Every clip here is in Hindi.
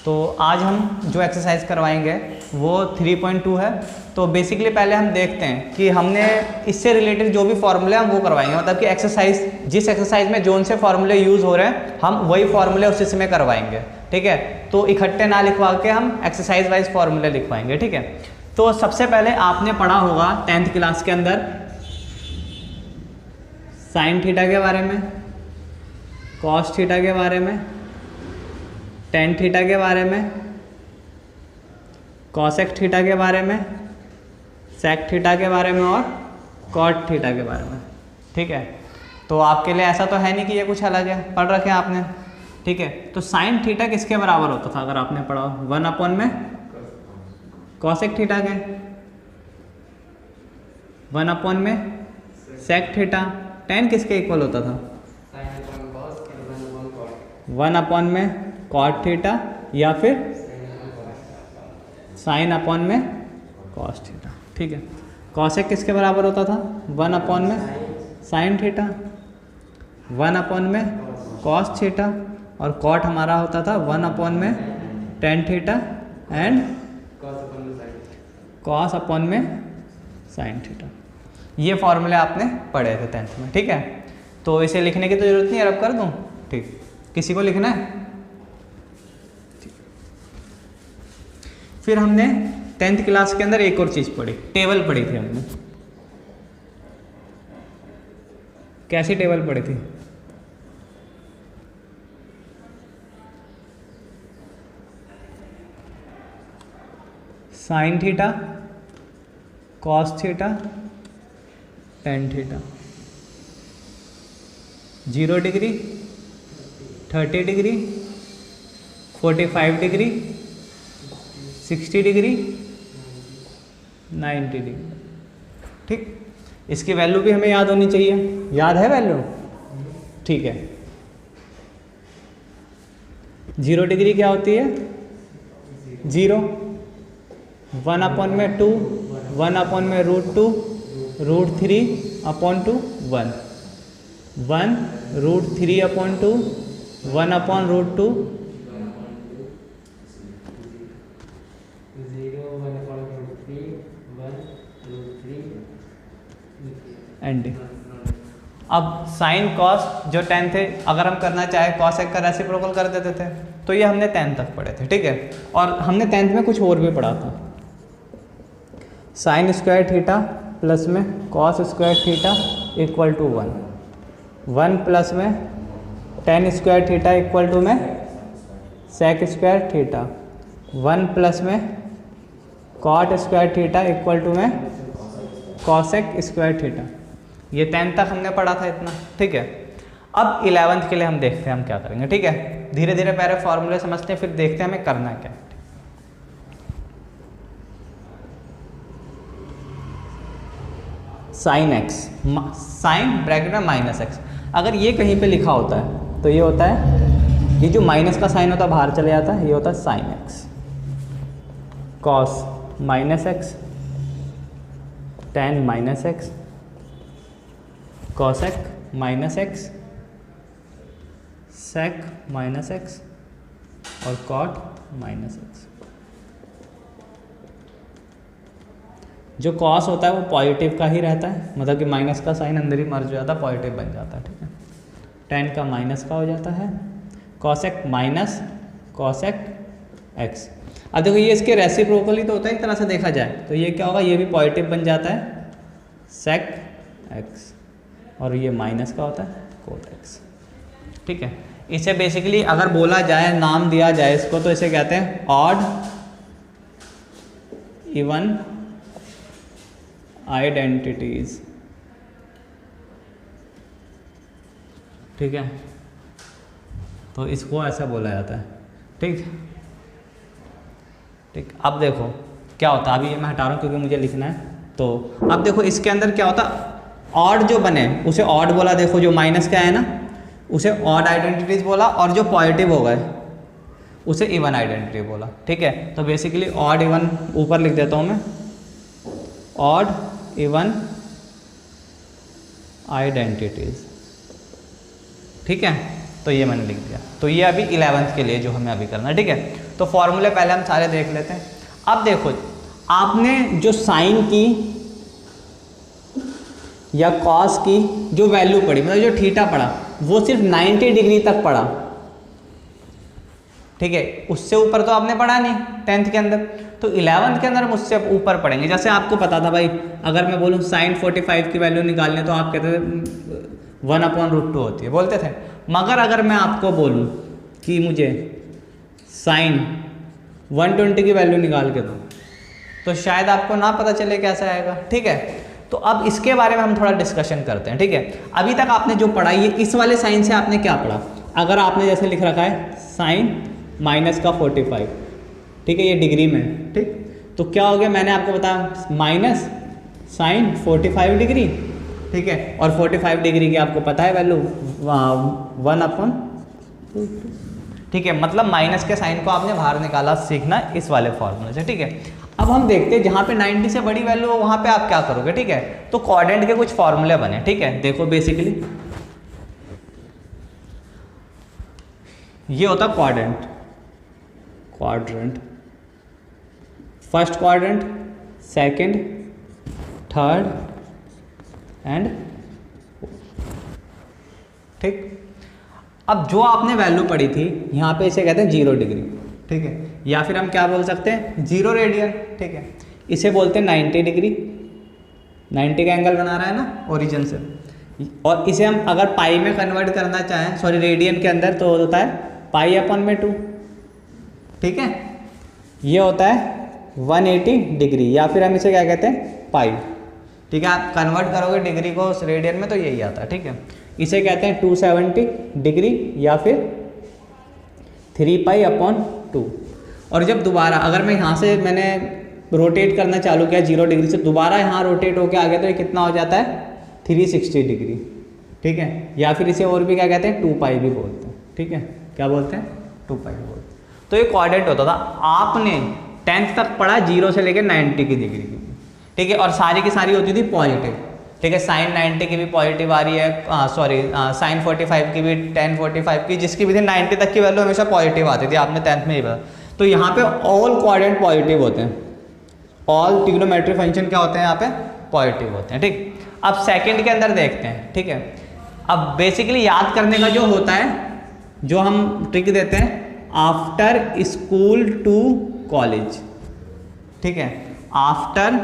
तो आज हम जो एक्सरसाइज करवाएंगे वो 3.2 है। तो बेसिकली पहले हम देखते हैं कि हमने इससे रिलेटेड जो भी फार्मूले हम वो करवाएंगे, मतलब कि जिस एक्सरसाइज में जोन से फार्मूले यूज़ हो रहे हैं हम वही फार्मूले उसी में करवाएंगे। ठीक है, तो इकट्ठे ना लिखवा के हम एक्सरसाइज वाइज फार्मूले लिखवाएंगे। ठीक है, तो सबसे पहले आपने पढ़ा होगा 10th क्लास के अंदर साइन थीटा के बारे में, कॉस थीटा के बारे में, टेन थीटा के बारे में, कॉसेक थीटा के बारे में, सेक थीटा के बारे में और कॉट थीटा के बारे में। ठीक है, तो आपके लिए ऐसा तो है नहीं कि ये कुछ अलग है, पढ़ रखे हैं आपने। ठीक है, तो साइन थीटा किसके बराबर होता था अगर आपने पढ़ा 1 में कॉसेक थीटा के, 1 में सेक थीटा। टेन किसके इक्वल होता था 1 में कॉट थीटा या फिर साइन अपॉन में कॉस थीटा। ठीक है, कॉसेक किसके बराबर होता था 1 में साइन थीटा, 1 में कॉस थीटा और कॉट हमारा होता था 1 में tan theta and cos upon में साइन थीटा। ये फॉर्मूले आपने पढ़े थे 10th में। ठीक है, तो इसे लिखने की तो जरूरत नहीं है, अब कर दूं। ठीक, किसी को लिखना है? फिर हमने 10th क्लास के अंदर एक और चीज़ पढ़ी, टेबल पढ़ी थी हमने। कैसी टेबल पढ़ी थी? Sign theta, cos theta, tan theta, 0 degree, 30 degree, 45 degree, 60 degree, 90 degree. ठीक, इसकी वैल्यू भी हमें याद होनी चाहिए। याद है वैल्यू? ठीक है, 0 डिग्री क्या होती है? 0, 1 में 2, 1 में √2, √3/2, 1, 1 √3/2, 1/√2, 1 अब साइन कॉस जो 10 थे, अगर हम करना चाहे कॉसेक का रेसिप्रोकल कर देते थे। तो ये हमने 10 तक पढ़े थे। ठीक है, और हमने 10th में कुछ और भी पढ़ा था, साइन स्क्वायर थीटा प्लस में cos square theta equal to 1, 1 plus में tan square theta equal to में सेक स्क्वायर थीटा, 1 प्लस में cot square theta equal to में कॉसेक स्क्वायर थीटा। ये 10th तक हमने पढ़ा था इतना। ठीक है, अब 11th के लिए हम देखते हैं हम क्या करेंगे। ठीक है, धीरे धीरे पहले फॉर्मूले समझते हैं, फिर देखते हैं हमें करना क्या है। साइन एक्स, साइन ब्रैकेट में -x, अगर ये कहीं पे लिखा होता है तो ये होता है, ये जो माइनस का साइन होता है बाहर चले जाता है, ये होता है sine x. Cos -x, ten -x, cosec -x, सेक -x और कॉट -x। जो कॉस होता है वो पॉजिटिव का ही रहता है, मतलब कि माइनस का साइन अंदर ही मर जाता है, पॉजिटिव बन जाता है। ठीक है, टेन का माइनस का हो जाता है, कॉसेक माइनस कॉसेक एक्स। अब देखो ये इसके रेसिप्रोकल ही तो होता है एक तरह से देखा जाए, तो ये क्या होगा, ये भी पॉजिटिव बन जाता है सेक एक्स और ये माइनस का होता है कोट एक्स। ठीक है, इसे बेसिकली अगर बोला जाए, नाम दिया जाए इसको, तो इसे कहते हैं ऑड इवन आइडेंटिटीज। ठीक है, तो इसको ऐसा बोला जाता है। ठीक ठीक, अब देखो क्या होता है, अभी ये मैं हटा रहा हूँ क्योंकि मुझे लिखना है। तो अब देखो इसके अंदर क्या होता, ऑड जो बने उसे ऑड बोला, देखो जो माइनस का है ना उसे ऑड आइडेंटिटीज बोला, और जो पॉजिटिव हो गए उसे इवन आइडेंटिटी बोला। ठीक है, तो बेसिकली ऑड इवन ऊपर लिख देता हूँ मैं, ऑड इवन आइडेंटिटीज। ठीक है, तो ये मैंने लिख दिया। तो ये अभी 11th के लिए जो हमें अभी करना है, ठीक है। तो फॉर्मूले पहले हम सारे देख लेते हैं। अब देखो, आपने जो साइन की या कॉस की जो वैल्यू पड़ी, मतलब जो थीटा पड़ा, वो सिर्फ 90 डिग्री तक पड़ा, ठीक है। उससे ऊपर तो आपने पढ़ा नहीं 10th के अंदर, तो 11th के अंदर हम उससे ऊपर पढ़ेंगे। जैसे आपको पता था भाई, अगर मैं बोलूँ साइन 45 की वैल्यू निकालने, तो आप कहते थे 1/√2 होती है, बोलते थे। मगर अगर मैं आपको बोलूँ कि मुझे साइन 120 की वैल्यू निकाल के दो, तो शायद आपको ना पता चले कैसे आएगा, ठीक है। तो अब इसके बारे में हम थोड़ा डिस्कशन करते हैं, ठीक है। अभी तक आपने जो पढ़ा, ये इस वाले साइन से आपने क्या पढ़ा? अगर आपने जैसे लिख रखा है साइन माइनस का 45, ठीक है, ये डिग्री में, ठीक। तो क्या हो गया, मैंने आपको बताया माइनस साइन 45 डिग्री, ठीक है। और 45 डिग्री की आपको पता है वैल्यू 1/√2, ठीक है। मतलब माइनस के साइन को आपने बाहर निकाला सीखना इस वाले फॉर्मूले से, ठीक है। अब हम देखते हैं जहाँ पे 90 से बड़ी वैल्यू हो वहाँ पे आप क्या करोगे, ठीक है। तो क्वाड्रेंट के कुछ फॉर्मूले बने, ठीक है। देखो बेसिकली ये होता quadrant, first quadrant, second, third and, ठीक। अब जो आपने वैल्यू पढ़ी थी यहाँ पे, इसे कहते हैं 0 डिग्री, ठीक है। या फिर हम क्या बोल सकते हैं, 0 रेडियन, ठीक है। इसे बोलते हैं 90 डिग्री, 90 का एंगल बना रहा है ना ओरिजिन से। और इसे हम अगर पाई में कन्वर्ट करना चाहें, सॉरी रेडियन के अंदर, तो होता है π/2, ठीक है। ये होता है 180 डिग्री, या फिर हम इसे क्या कहते हैं, पाई, ठीक है। आप कन्वर्ट करोगे डिग्री को रेडियन में तो यही आता है, ठीक है। इसे कहते हैं 270 डिग्री या फिर 3π/2। और जब दोबारा अगर मैं यहाँ से मैंने रोटेट करना चालू किया 0 डिग्री से, दोबारा यहाँ रोटेट होकर आ गया, तो ये कितना हो जाता है, 360 डिग्री, ठीक है। या फिर इसे और भी क्या कहते हैं, 2π भी बोलते हैं, ठीक है। क्या बोलते हैं, 2π बोलते हैं। तो ये क्वाड्रेंट होता था। आपने 10th तक पढ़ा 0 से लेकर 90 की डिग्री की, ठीक है। और सारी की सारी होती थी पॉजिटिव, ठीक है। साइन 90 की भी पॉजिटिव आ रही है, सॉरी साइन 45 की भी, tan 45 की, जिसकी भी थी 90 तक की वैल्यू हमेशा पॉजिटिव आती थी, आपने 10th में ही पढ़ा। तो यहाँ पे ऑल क्वाड्रेंट पॉजिटिव होते हैं, ऑल ट्रिग्नोमेट्री फंक्शन क्या होते हैं यहाँ पे, पॉजिटिव होते हैं, ठीक। अब सेकंड के अंदर देखते हैं, ठीक है। अब बेसिकली याद करने का जो होता है, जो हम ट्रिक देते हैं, आफ्टर स्कूल टू कॉलेज, ठीक है। After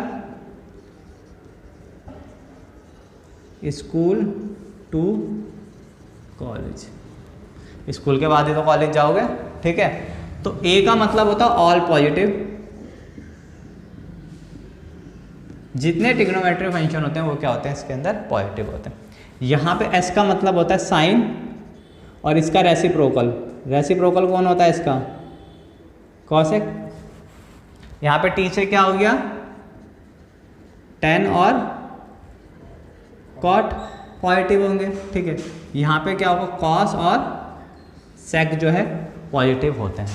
school to college, school के बाद ही तो कॉलेज जाओगे, ठीक है। तो ए का मतलब होता है ऑल पॉजिटिव, जितने ट्रिग्नोमेट्रिक फंक्शन होते हैं वो क्या होते हैं, इसके अंदर पॉजिटिव होते हैं। यहाँ पे एस का मतलब होता है साइन, और इसका रेसिप्रोकल, रेसिप्रोकल कौन होता है इसका, कॉसेक। यहाँ पे टी से क्या हो गया, tan और कॉट पॉजिटिव होंगे, ठीक है। यहाँ पे क्या होगा, कॉस और सेक जो है पॉजिटिव होते हैं,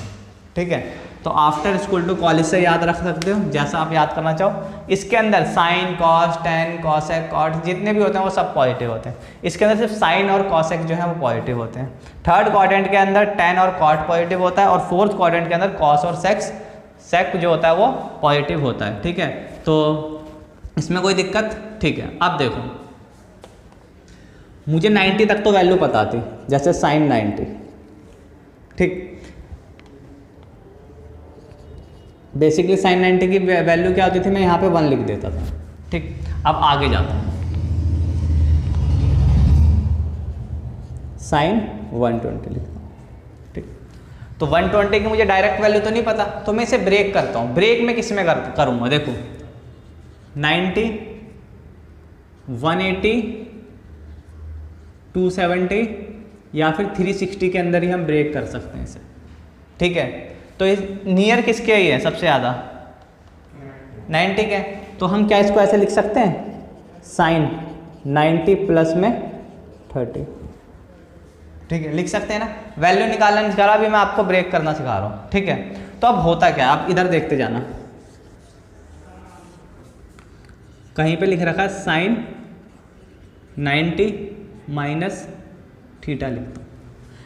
ठीक है। तो आफ्टर स्कूल टू कॉलेज से याद रख सकते हो, जैसा आप याद करना चाहो। इसके अंदर sine, cos, tan, cosec, cot जितने भी होते हैं वो सब पॉजिटिव होते हैं। इसके अंदर सिर्फ साइन और कॉसेक जो है वो पॉजिटिव होते हैं। थर्ड क्वाड्रेंट के अंदर tan और कॉट पॉजिटिव होता है, और फोर्थ क्वाड्रेंट के अंदर कॉस और सेक जो होता है वो पॉजिटिव होता है, ठीक है। तो इसमें कोई दिक्कत, ठीक है। अब देखो, मुझे 90 तक तो वैल्यू पता थी, जैसे साइन 90, ठीक। बेसिकली साइन 90 की वैल्यू क्या होती थी, मैं यहाँ पे 1 लिख देता था, ठीक। अब आगे जाता हूँ, साइन 120 लिखता हूँ, ठीक। तो 120 की मुझे डायरेक्ट वैल्यू तो नहीं पता, तो मैं इसे ब्रेक करता हूँ। ब्रेक में किस में करूँगा, देखो 90, 180, 270 या फिर 360 के अंदर ही हम ब्रेक कर सकते हैं इसे, ठीक है। तो इस नियर किसके ही है सबसे ज़्यादा, 90 के। तो हम क्या इसको ऐसे लिख सकते हैं, साइन 90 प्लस में 30, ठीक है, लिख सकते हैं ना। वैल्यू निकालना नहीं सिखा रहा, अभी मैं आपको ब्रेक करना सिखा रहा हूँ, ठीक है। तो अब होता क्या, आप इधर देखते जाना, कहीं पे लिख रखा है साइन 90 माइनस थीटा लिखता हूँ।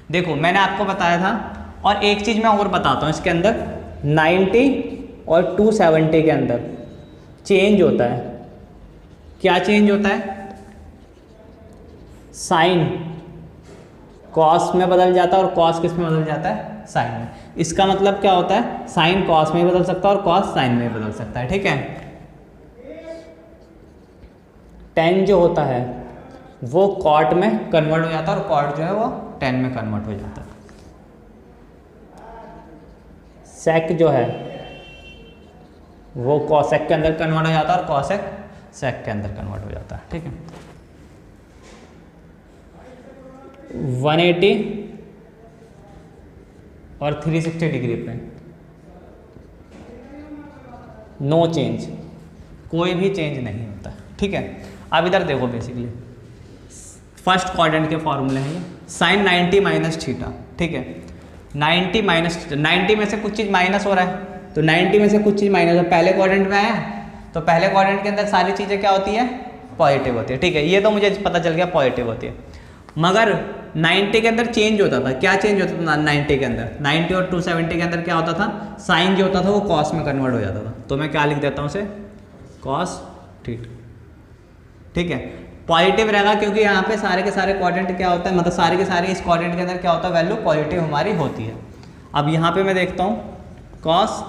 देखो मैंने आपको बताया था, और एक चीज़ मैं और बताता हूँ इसके अंदर, 90 और 270 के अंदर चेंज होता है। क्या चेंज होता है? साइन कॉस में बदल जाता है और कॉस किस में बदल जाता है? साइन में। इसका मतलब क्या होता है? साइन कॉस में बदल सकता है और कॉस साइन में बदल सकता है, ठीक है। टेन जो होता है वो कॉट में कन्वर्ट हो जाता है और कॉट जो है वो टेन में कन्वर्ट हो जाता है। सेक जो है वो कॉसेक के अंदर कन्वर्ट हो जाता है और कॉसेक सेक के अंदर कन्वर्ट हो जाता है, ठीक है। 180 और 360 डिग्री पे नो चेंज, कोई भी चेंज नहीं होता, ठीक है। अब इधर देखो, बेसिकली फर्स्ट क्वाड्रेंट के फॉर्मूले हैं ये, साइन 90 माइनस थीटा, ठीक है। 90 माइनस, 90 में से कुछ चीज़ माइनस हो रहा है, तो 90 में से कुछ चीज़ माइनस है, पहले क्वाड्रेंट में आया, तो पहले क्वाड्रेंट के अंदर सारी चीज़ें क्या होती है? पॉजिटिव होती है, ठीक है। ये तो मुझे पता चल गया पॉजिटिव होती है। मगर 90 के अंदर चेंज होता था, क्या चेंज होता था 90 के अंदर? 90 और 270 के अंदर क्या होता था? साइन जो होता था वो कॉस में कन्वर्ट हो जाता था, तो मैं क्या लिख देता हूँ उसे? कॉस थीटा, ठीक है। पॉजिटिव रहेगा क्योंकि यहाँ पे सारे के सारे क्वाड्रेंट क्या होता है, मतलब सारे के सारे इस क्वाड्रेंट के अंदर क्या होता है? वैल्यू पॉजिटिव हमारी होती है। अब यहाँ पे मैं देखता हूँ कॉस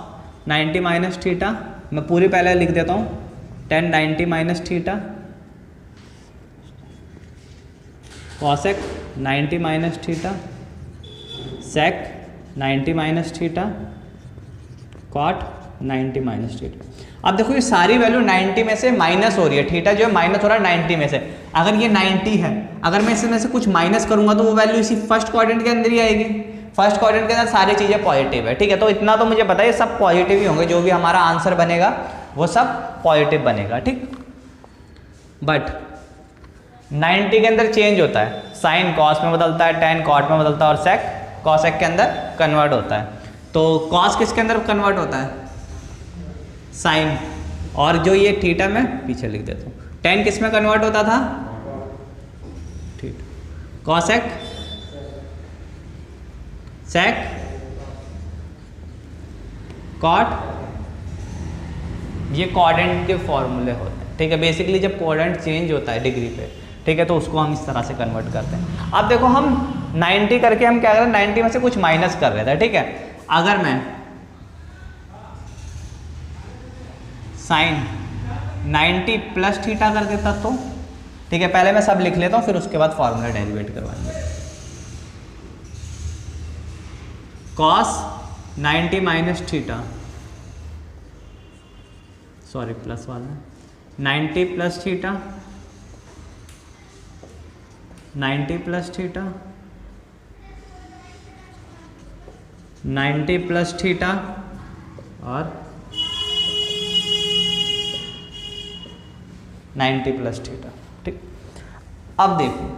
90 माइनस थीटा, मैं पूरी पहले लिख देता हूँ, 10 90 minus theta, cosec 90 minus theta, sec 90 minus theta, cot 90 minus theta. अब देखो ये सारी वैल्यू 90 में से माइनस हो रही है, थीटा जो है माइनस हो रहा है 90 में से। अगर ये 90 है, अगर मैं इसमें से कुछ माइनस करूंगा तो वो वैल्यू इसी फर्स्ट क्वाड्रेंट के अंदर ही आएगी। फर्स्ट क्वाड्रेंट के अंदर सारी चीज़ें पॉजिटिव है, ठीक है। तो इतना तो मुझे पता है ये सब पॉजिटिव ही होंगे, जो भी हमारा आंसर बनेगा वो सब पॉजिटिव बनेगा, ठीक। बट 90 के अंदर चेंज होता है, साइन कॉस में बदलता है, टेन कॉट में बदलता है और सेक कॉसेक के अंदर कन्वर्ट होता है। तो कॉस किसके अंदर कन्वर्ट होता है? साइन। और जो ये थीटा में पीछे लिख देता हूँ, टेन किस में कन्वर्ट होता था? थीटा। कॉसेक, सेक, कॉट, ये क्वाड्रेंट के फॉर्मूले होते हैं, ठीक है। बेसिकली जब क्वाड्रेंट चेंज होता है डिग्री पे, ठीक है, तो उसको हम इस तरह से कन्वर्ट करते हैं। अब देखो हम 90 करके हम क्या कर रहे हैं? 90 में से कुछ माइनस कर रहे थे, ठीक है। अगर मैं साइन 90 प्लस थीटा कर देता तो, ठीक है, पहले मैं सब लिख लेता हूँ फिर उसके बाद फॉर्मूला डेरिवेट करवाएंगे। Cos 90 minus theta, sorry plus वाला, 90 plus theta, 90 plus theta, 90 plus theta और 90 प्लस थीटा, ठीक। अब देखो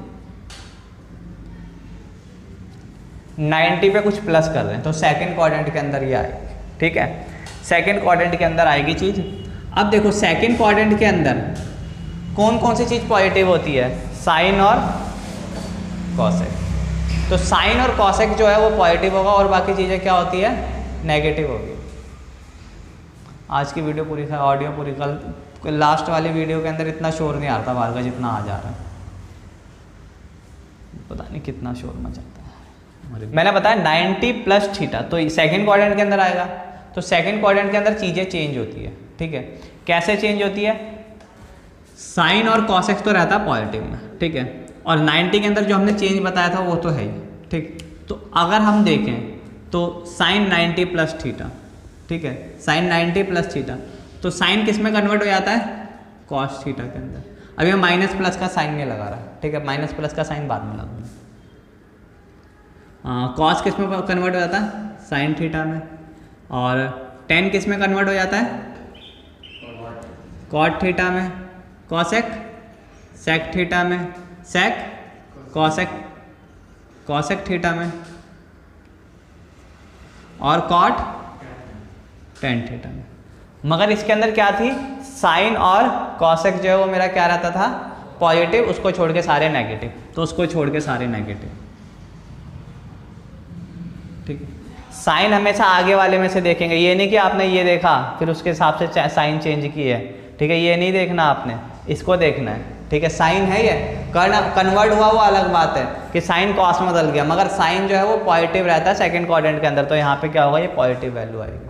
90 पे कुछ प्लस कर रहे हैं तो सेकंड क्वाड्रेंट के अंदर ये आएगी, ठीक है। सेकंड क्वाड्रेंट के अंदर आएगी चीज़। अब देखो सेकंड क्वाड्रेंट के अंदर कौन कौन सी चीज़ पॉजिटिव होती है? साइन और कॉसेक। तो साइन और कॉसेक जो है वो पॉजिटिव होगा और बाकी चीज़ें क्या होती है? नेगेटिव होगी। आज की वीडियो पूरी, ऑडियो पूरी, कल लास्ट वाली वीडियो के अंदर इतना शोर नहीं आ रहा था बाहर का जितना आ जा रहा है, पता नहीं कितना शोर मचाता है। मैंने बताया 90 प्लस थीटा, तो सेकंड क्वाड्रेंट के अंदर आएगा। तो सेकंड क्वाड्रेंट के अंदर चीज़ें चेंज होती है, ठीक है। कैसे चेंज होती है? साइन और कॉसेक तो रहता है पॉजिटिव में, ठीक है, और 90 के अंदर जो हमने चेंज बताया था वो तो है ही, ठीक। तो अगर हम देखें तो साइन 90 प्लस थीटा, ठीक है, साइन 90 प्लस थीटा, तो साइन किस में कन्वर्ट हो जाता है? कॉस थीटा के अंदर। अभी मैं माइनस प्लस का साइन नहीं लगा रहा, ठीक है, माइनस प्लस का साइन बाद में लगाऊंगा। कॉस किस में कन्वर्ट हो जाता है? साइन थीटा में। और टेन किस में कन्वर्ट हो जाता है? कॉट थीटा में। कॉसेक सेक थीटा में। सेक कॉसेक कॉसेक थीटा में। और कॉट टेन थीटा में। मगर इसके अंदर क्या थी? साइन और कॉसेक जो है वो मेरा क्या रहता था? पॉजिटिव, उसको छोड़ के सारे नेगेटिव, तो उसको छोड़ के सारे नेगेटिव। ठीक है, साइन हमेशा आगे वाले में से देखेंगे, ये नहीं कि आपने ये देखा फिर उसके हिसाब से साइन चेंज की है, ठीक है, ये नहीं देखना आपने, इसको देखना है, ठीक है। साइन है ये, कन्वर्ट हुआ वो अलग बात है कि साइन कॉस में बदल गया, मगर साइन जो है वो पॉजिटिव रहता है सेकंड क्वाड्रेंट के अंदर, तो यहाँ पे क्या होगा, ये पॉजिटिव वैल्यू आएगी,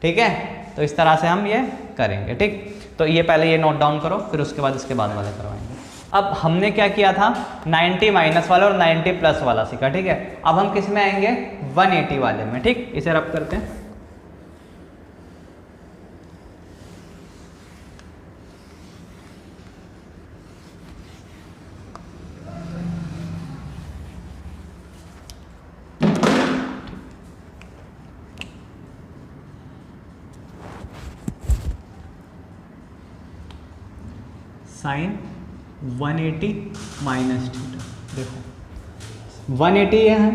ठीक है। तो इस तरह से हम ये करेंगे, ठीक। तो ये पहले ये नोट डाउन करो, फिर उसके बाद इसके बाद वाले करवाएंगे। अब हमने क्या किया था, 90 माइनस वाला और 90 प्लस वाला सीखा, ठीक है। अब हम किस में आएंगे, 180 वाले में, ठीक। इसे रब करते हैं। साइन 180 माइनस थीटा, देखो 180 है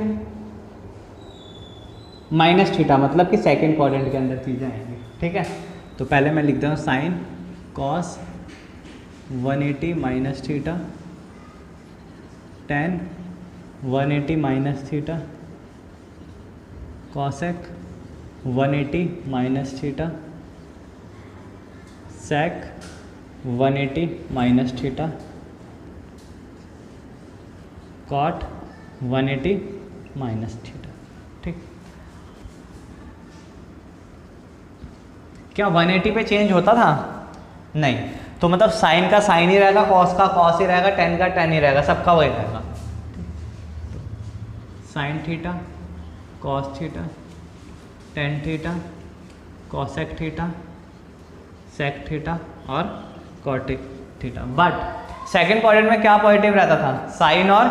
माइनस थीटा, मतलब कि सेकंड क्वाड्रेंट के अंदर चीज़ें आएंगी, ठीक है। तो पहले मैं लिखता हूँ sine cos 180 minus theta, tan 180 minus theta, cosec 180 minus theta, sec 180 minus theta, cot 180 minus theta, ठीक। क्या 180 पे चेंज होता था, नहीं, तो मतलब साइन का साइन ही रहेगा, कॉस का कॉस ही रहेगा, टेन का टेन ही रहेगा, सबका वही रहेगा। Sine theta, cos theta, tan theta, cosec theta, sec theta और cot theta. But second quadrant में क्या पॉजिटिव रहता था, साइन और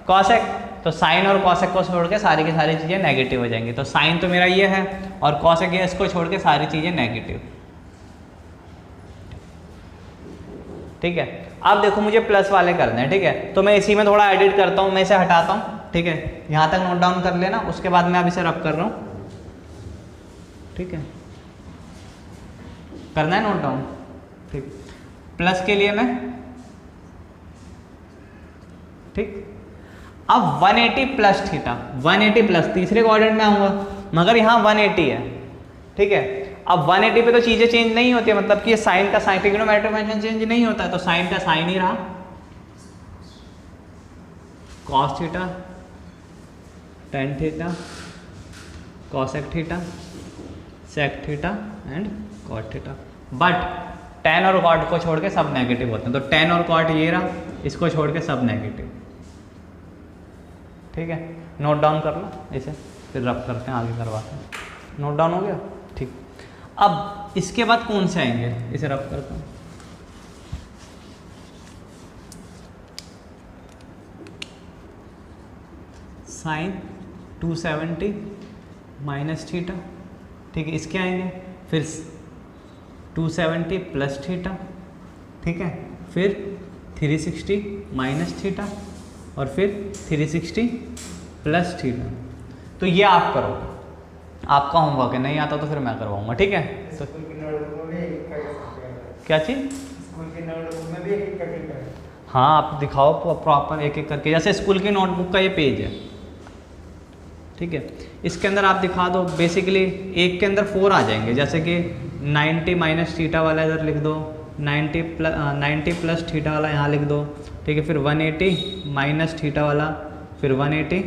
कॉसेक, तो साइन और कॉसेक को छोड़ के सारी की सारी चीज़ें नेगेटिव हो जाएंगी। तो साइन तो मेरा ये है और कॉसेक ये, इसको छोड़ के सारी चीज़ें नेगेटिव, ठीक है। अब देखो मुझे प्लस वाले करने हैं, ठीक है, तो मैं इसी में थोड़ा एडिट करता हूँ, मैं इसे हटाता हूँ, ठीक है। यहाँ तक नोट डाउन कर लेना, उसके बाद मैं अब इसे रब कर रहा हूँ, ठीक है, करना है नोट डाउन, ठीक। प्लस के लिए मैं, ठीक। अब 180 प्लस थीटा, 180 प्लस, तीसरे क्वाड्रेंट में आऊंगा, मगर यहाँ 180 है, ठीक है। अब 180 पे तो चीजें चेंज नहीं होती है, मतलब कि साइन का साइन, ट्रिग्नोमेट्रिक फंक्शन चेंज नहीं होता है, तो साइन का साइन ही रहा, cos theta, tan theta, cosec theta, sec theta and cot theta. But tan और कॉट को छोड़ के सब नेगेटिव होते हैं, तो टेन और कॉट ये रहा, इसको छोड़ के सब नेगेटिव, ठीक है। नोट डाउन कर लो इसे, फिर रब करते हैं, आगे करवाते हैं। नोट डाउन हो गया, ठीक। अब इसके बाद कौन से आएंगे, इसे रब करता हूँ। साइन 270 माइनस थीटा, ठीक है, इसके आएंगे, फिर 270 प्लस थीटा, ठीक है, फिर 360 माइनस थीटा और फिर 360 प्लस थीटा। तो ये आप करो, आपका होमवर्क है, नहीं आता तो फिर मैं करवाऊंगा, ठीक है। तो क्या चीज़, स्कूल की नोटबुक में भी एक करके, हाँ आप दिखाओ प्रॉपर एक एक करके, जैसे स्कूल की नोटबुक का ये पेज है, ठीक है, इसके अंदर आप दिखा दो। बेसिकली एक के अंदर 4 आ जाएंगे, जैसे कि 90 माइनस थीटा वाला इधर लिख दो, 90 प्लस थीटा वाला यहाँ लिख दो, ठीक है, फिर 180 माइनस थीटा वाला, फिर 180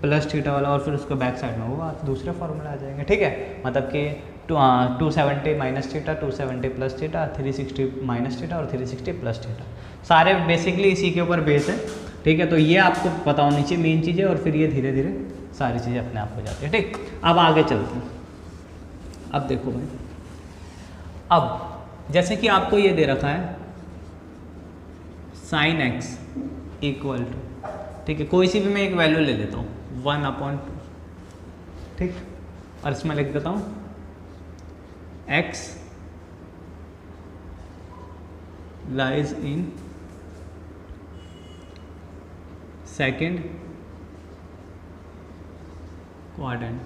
प्लस थीटा वाला, और फिर उसको बैक साइड में होगा, दूसरे फॉर्मूला आ जाएंगे, ठीक है। मतलब कि 270 minus theta, 270 plus theta, 360 minus theta और 360 प्लस थीटा, सारे बेसिकली इसी के ऊपर बेस है, ठीक है। तो ये आपको पता होनी चाहिए मेन चीज़ें, और फिर ये धीरे धीरे सारी चीज़ें अपने आप हो जाती है, ठीक। अब आगे चलते हैं। अब देखो भाई, अब जैसे कि आपको ये दे रखा है साइन एक्स इक्वल टू, ठीक है, कोई सी भी मैं एक वैल्यू ले लेता हूँ 1/2, ठीक, और इसमें लिख देता हूँ x lies in second quadrant.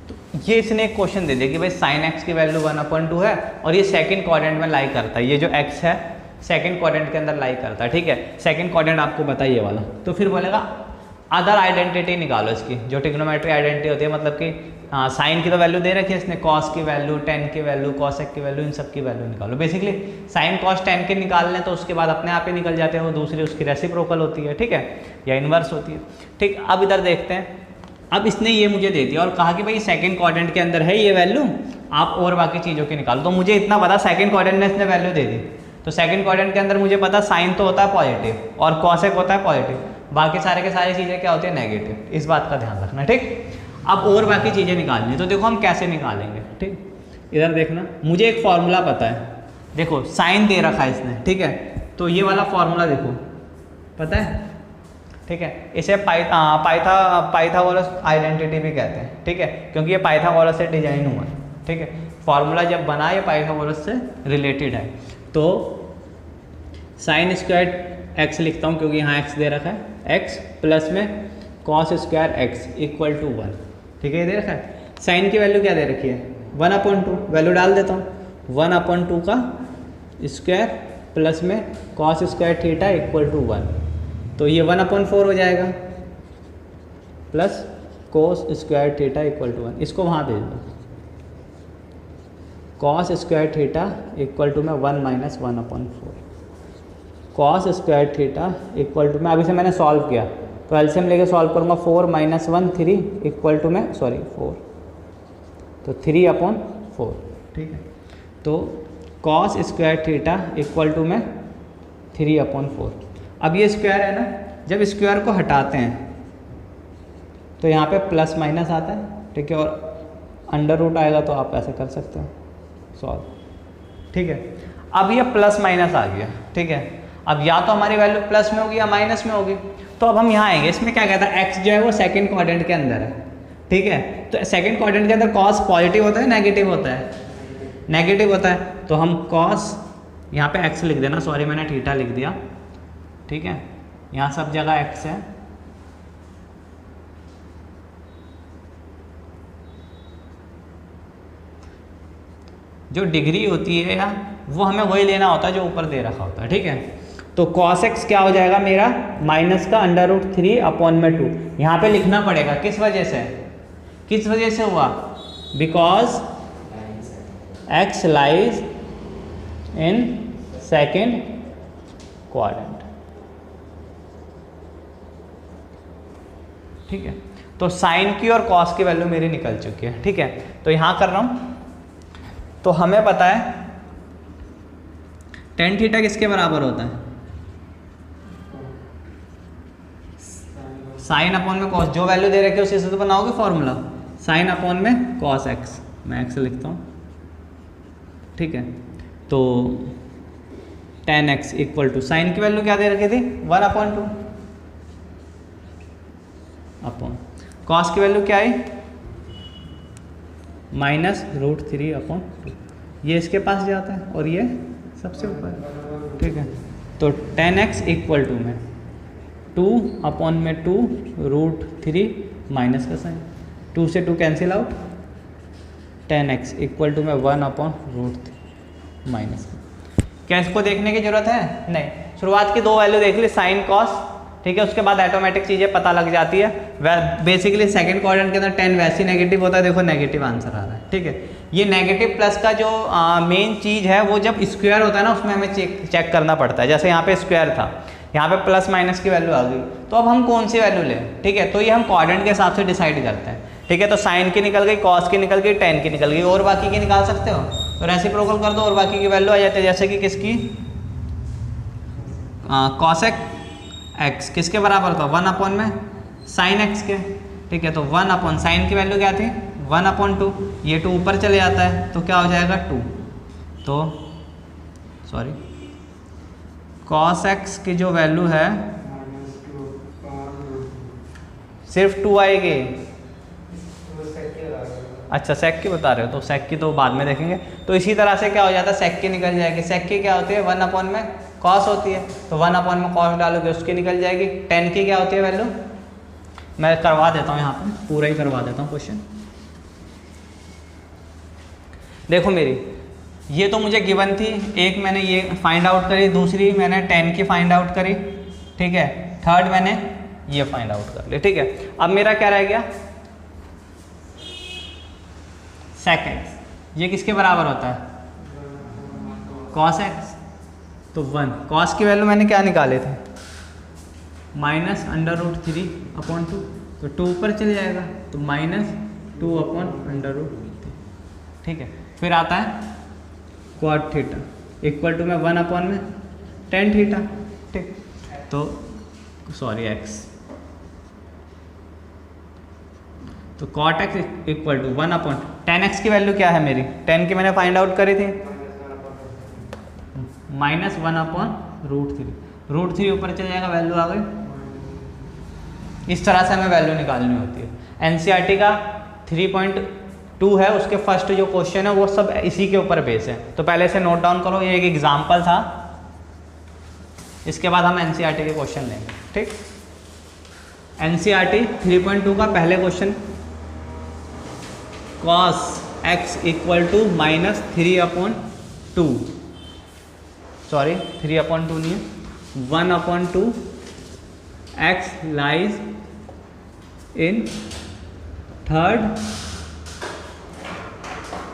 तो ये इसने एक क्वेश्चन दे दिया कि भाई साइन एक्स की वैल्यू 1/2 है और ये सेकंड क्वाड्रेंट में लाई करता है, ये जो x है सेकंड क्वाड्रेंट के अंदर लाई करता है, ठीक है। सेकंड क्वाड्रेंट आपको बताइए वाला, तो फिर बोलेगा अदर आइडेंटिटी निकालो इसकी, जो ट्रिग्नोमेट्री आइडेंटिटी होती है, मतलब कि साइन की तो वैल्यू दे रखी है इसने, कॉस की वैल्यू, टेन की वैल्यू, कॉसेक की वैल्यू, इन सब की वैल्यू निकालो। बेसिकली साइन कॉस टेन के निकाल लें तो उसके बाद अपने आप ही निकल जाते हैं, वो दूसरी उसकी रेसिप्रोकल होती है, ठीक है, या इन्वर्स होती है, ठीक। अब इधर देखते हैं, अब इसने ये मुझे दे दिया और कहा कि भाई सेकंड क्वाड्रेंट के अंदर है ये वैल्यू, आप और बाकी चीज़ों की निकालो। तो मुझे इतना पता सेकंड क्वाड्रेंट ने इसने वैल्यू दे दी, तो सेकंड क्वाड्रेंट के अंदर मुझे पता साइन तो होता है पॉजिटिव और कॉसेक होता है पॉजिटिव, बाकी सारे के सारी चीज़ें क्या होती है नेगेटिव, इस बात का ध्यान रखना, ठीक। अब और बाकी चीज़ें निकालनी, तो देखो हम कैसे निकालेंगे, ठीक। इधर देखना, मुझे एक फॉर्मूला पता है, देखो साइन दे रखा है इसने, ठीक है, तो ये वाला फॉर्मूला देखो पता है, ठीक है, इसे पाइथागोरस आइडेंटिटी भी कहते हैं, ठीक है, क्योंकि ये पाइथागोरस से डिजाइन हुआ है, ठीक है। फॉर्मूला जब बना ये पाइथागोरस से रिलेटेड है, तो साइन स्क्वायर एक्स लिखता हूँ क्योंकि यहाँ एक्स दे रखा है, एक्स प्लस में cos square x equal to 1, ठीक है, ये दे रखा है। साइन की वैल्यू क्या दे रखी है 1/2, वैल्यू डाल देता हूँ 1/2 का स्क्वायर प्लस में cos square theta equal to 1, तो ये 1/4 हो जाएगा, plus cos square theta equal to 1, इसको वहाँ भेज दो, cos square theta equal to में 1 - 1/4, cos square theta equal to में, अभी से मैंने सॉल्व किया तो एलसीएम लेके सॉल्व करूँगा, 4 - 1 3 इक्वल टू में 4, तो 3/4, ठीक है। तो cos square theta equal to में 3/4। अब ये स्क्वायर है ना, जब स्क्वायर को हटाते हैं तो यहाँ पे प्लस माइनस आता है, ठीक है, और अंडर रूट आएगा तो आप ऐसे कर सकते हो सॉल्व, ठीक है। अब ये प्लस माइनस आ गया, ठीक है, अब या तो हमारी वैल्यू प्लस में होगी या माइनस में होगी, तो अब हम यहाँ आएंगे, इसमें क्या कहता है एक्स जो है वो सेकंड क्वाड्रेंट के अंदर है, ठीक है, तो सेकंड क्वाड्रेंट के अंदर कॉस पॉजिटिव होता है नेगेटिव होता है, नेगेटिव होता है, तो हम कॉस यहाँ पे एक्स लिख देना, सॉरी मैंने थीटा लिख दिया, ठीक है, यहाँ सब जगह एक्स है, जो डिग्री होती है या वो हमें वही लेना होता है जो ऊपर दे रखा होता है, ठीक है। तो cos x क्या हो जाएगा मेरा माइनस का √3/2, यहाँ पे लिखना पड़ेगा, किस वजह से, किस वजह से हुआ, because x lies in second quadrant, ठीक है। तो साइन की और कॉस की वैल्यू मेरी निकल चुकी है, ठीक है। तो यहाँ कर रहा हूँ, तो हमें पता है tan थीटा किसके बराबर होता है, साइन अपॉन में कॉस, जो वैल्यू दे रखी है उसी से तो बनाओगे फॉर्मूला, साइन अपॉन में कॉस एक्स, मैं एक्स लिखता हूँ, ठीक है। तो tan x equal to, sine की वैल्यू क्या दे रखी थी 1/2 अपॉन, कॉस की वैल्यू क्या आई -√3/2, ये इसके पास जाता है और ये सबसे ऊपर, ठीक है। तो tan x इक्वल टू में 2/2 माइनस का साइन, 2 से 2 cancel out, tan x equal to में 1/√3 माइनस। क्या इसको देखने की जरूरत है, नहीं, शुरुआत की दो वैल्यू देख ली साइन कॉस, ठीक है, उसके बाद ऑटोमेटिक चीज़ें पता लग जाती है। बेसिकली सेकंड क्वाड्रेंट के अंदर tan वैसे ही नेगेटिव होता है, देखो नेगेटिव आंसर आ रहा है, ठीक है। ये नेगेटिव प्लस का जो मेन चीज़ है वो जब स्क्वायर होता है ना उसमें हमें चेक करना पड़ता है, जैसे यहाँ पे स्क्वायर था, यहाँ पे प्लस माइनस की वैल्यू आ गई, तो अब हम कौन सी वैल्यू लें, ठीक है। तो ये हम क्वाड्रेंट के हिसाब से डिसाइड करते हैं, ठीक है। तो साइन की निकल गई, कॉस की निकल गई, tan की निकल गई, और बाकी की निकाल सकते हो, तो रेसिप्रोकल कर दो और बाकी की वैल्यू आ जाती है, जैसे कि किसकी कॉसेक एक्स किसके बराबर था 1/, में साइन एक्स के, ठीक है। तो 1/, साइन की वैल्यू क्या थी 1/2, ये 2 ऊपर चले जाता है तो क्या हो जाएगा 2, तो सॉरी कॉस एक्स की जो वैल्यू है सिर्फ 2 आएगी, अच्छा सेक की बता रहे हो, तो सेक की तो बाद में देखेंगे। तो इसी तरह से क्या हो जाता है सेक की निकल जाएगी, सेक की क्या होती है 1/, में कॉस होती है, तो 1/, में कॉस डालोगे उसकी निकल जाएगी। tan की क्या होती है वैल्यू, मैं करवा देता हूँ यहाँ पे, पूरा ही करवा देता हूँ क्वेश्चन, देखो मेरी ये तो मुझे गिवन थी, एक मैंने ये फाइंड आउट करी, दूसरी मैंने tan की फाइंड आउट करी, ठीक है, थर्ड मैंने ये फाइंड आउट कर ली, ठीक है। अब मेरा क्या रह गया, sec x, ये किसके बराबर होता है, cos x, तो 1, cos की वैल्यू मैंने क्या निकाले थे, -√3/2, तो 2 ऊपर चले जाएगा, तो -2/√3, ठीक है। फिर आता है cot थीटा इक्वल टू में 1 में tan थीटा, ठीक, तो सॉरी x, तो cot x equal to 1 tan x की वैल्यू क्या है मेरी, tan की मैंने फाइंड आउट करी थी, -1/√3 ऊपर चल जाएगा, वैल्यू आ गई। इस तरह से हमें वैल्यू निकालनी होती है। एनसीईआरटी का 3.2 है, उसके फर्स्ट जो क्वेश्चन है वो सब इसी के ऊपर बेस है, तो पहले से नोट डाउन करो, ये एक एग्जाम्पल था, इसके बाद हम एनसीईआरटी के क्वेश्चन लेंगे, ठीक। एनसीईआरटी 3.2 का पहले question, cos x equal to -3/2, sorry 3/2 नहीं है, 1/2 x lies in third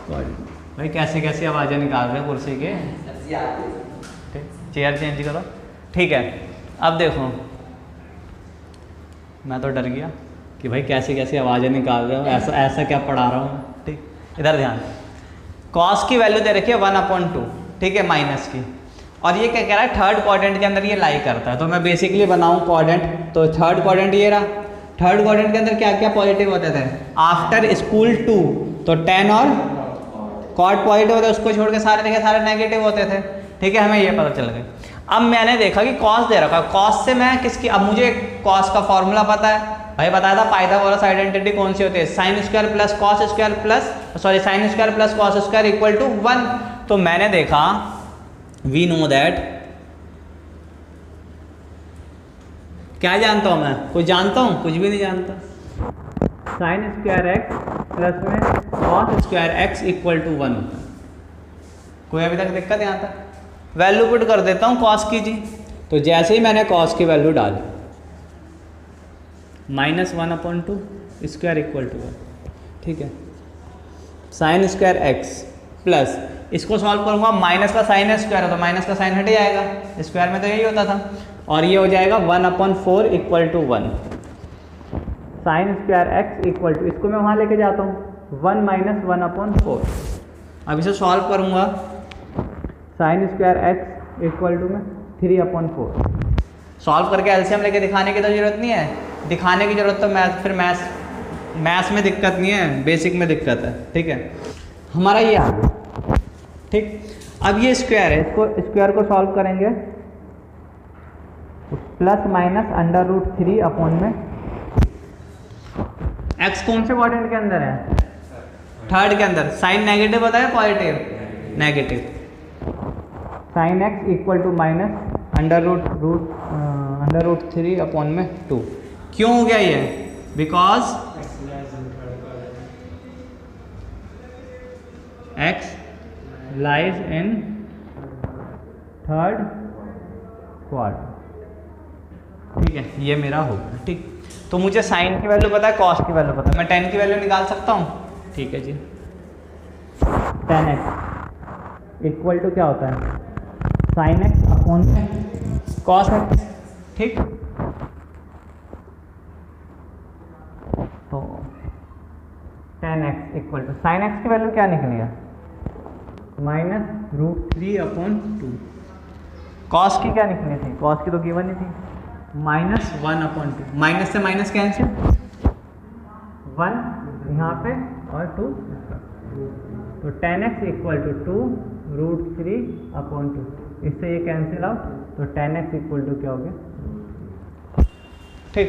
quadrant. भाई कैसे कैसे आवाज़ें निकाल रहे हैं कुर्सी के, ठीक, चेयर चेंज करो, ठीक है। अब देखो, मैं तो डर गया कि भाई कैसे कैसे आवाज़ें निकाल रहे हो, ऐसा ऐसा क्या पढ़ा रहा हूँ, ठीक। इधर ध्यान, cos की वैल्यू दे रखी है 1/2, ठीक है, माइनस की, और ये क्या कह रहा है, थर्ड क्वाड्रेंट के अंदर ये लाई करता है, तो मैं बेसिकली बनाऊँ क्वाड्रेंट, तो थर्ड क्वाड्रेंट ये रहा, थर्ड क्वाड्रेंट के अंदर क्या क्या पॉजिटिव होते थे, आफ्टर स्कूल 2, तो tan और cot पॉजिटिव होते, उसको छोड़ के सारे देखे सारे नेगेटिव होते थे, ठीक है, हमें ये पता चल गया। अब मैंने देखा कि cos दे रखा, cos से मैं किसकी, अब मुझे cos का फॉर्मूला पता है, भाई बताया था पाइथागोरस आइडेंटिटी कौन सी होती है, sin square plus cos square plus sorry sin square plus cos square equal to 1, तो मैंने देखा वी नो दैट, क्या जानता हूँ मैं, कुछ जानता हूँ, कुछ भी नहीं जानता, sin स्क्वायर x प्लस में cos square x equal to 1 होता है। कोई अभी तक दिक्कत यहाँ तक, वैल्यू पुट कर देता हूँ cos की जी, तो जैसे ही मैंने cos की वैल्यू डाली, -1/2 स्क्वायर इक्वल टू 1, ठीक है, sin स्क्वायर x प्लस, इसको सॉल्व करूंगा, माइनस का साइन है स्क्वायर है, तो माइनस का साइन हट जाएगा, स्क्वायर में तो यही होता था, और ये हो जाएगा 1/4 equal to 1, sine square x equal to, इसको मैं वहाँ लेके जाता हूँ 1 - 1/4, अब इसे सॉल्व करूँगा, sine square x equal to में 3/4, सॉल्व करके एलसीएम लेके दिखाने की तो जरूरत नहीं है, दिखाने की जरूरत तो फिर मैथ्स में दिक्कत नहीं है, बेसिक में दिक्कत है, ठीक है। हमारा ये आ गया, ठीक। अब ये स्क्वायर है, इसको स्क्वायर को सॉल्व करेंगे, प्लस माइनस √3 में x कौन से क्वाड्रेंट के अंदर है, थर्ड के अंदर, साइन नेगेटिव होता है positive, negative, sine x equal to -√3/2, क्यों हो गया ये, because x lies in third quadrant, ठीक है, ये मेरा होगा, ठीक। तो मुझे साइन की वैल्यू पता है, कॉस की वैल्यू पता है, मैं tan की वैल्यू निकाल सकता हूँ, ठीक है जी। tan x इक्वल टू क्या होता है, sin x upon cos x, ठीक। तो tan x equal to sin x की वैल्यू क्या निकली है, -√3/2, cos की क्या निकली थी, cos की तो गिवन ही थी, -1/2, माइनस से माइनस कैंसिल, 1 यहाँ पे और 2, तो tan x इक्वल टू 2√3/2, इससे ये कैंसिल आउट, तो tan x इक्वल टू क्या हो गया, ठीक।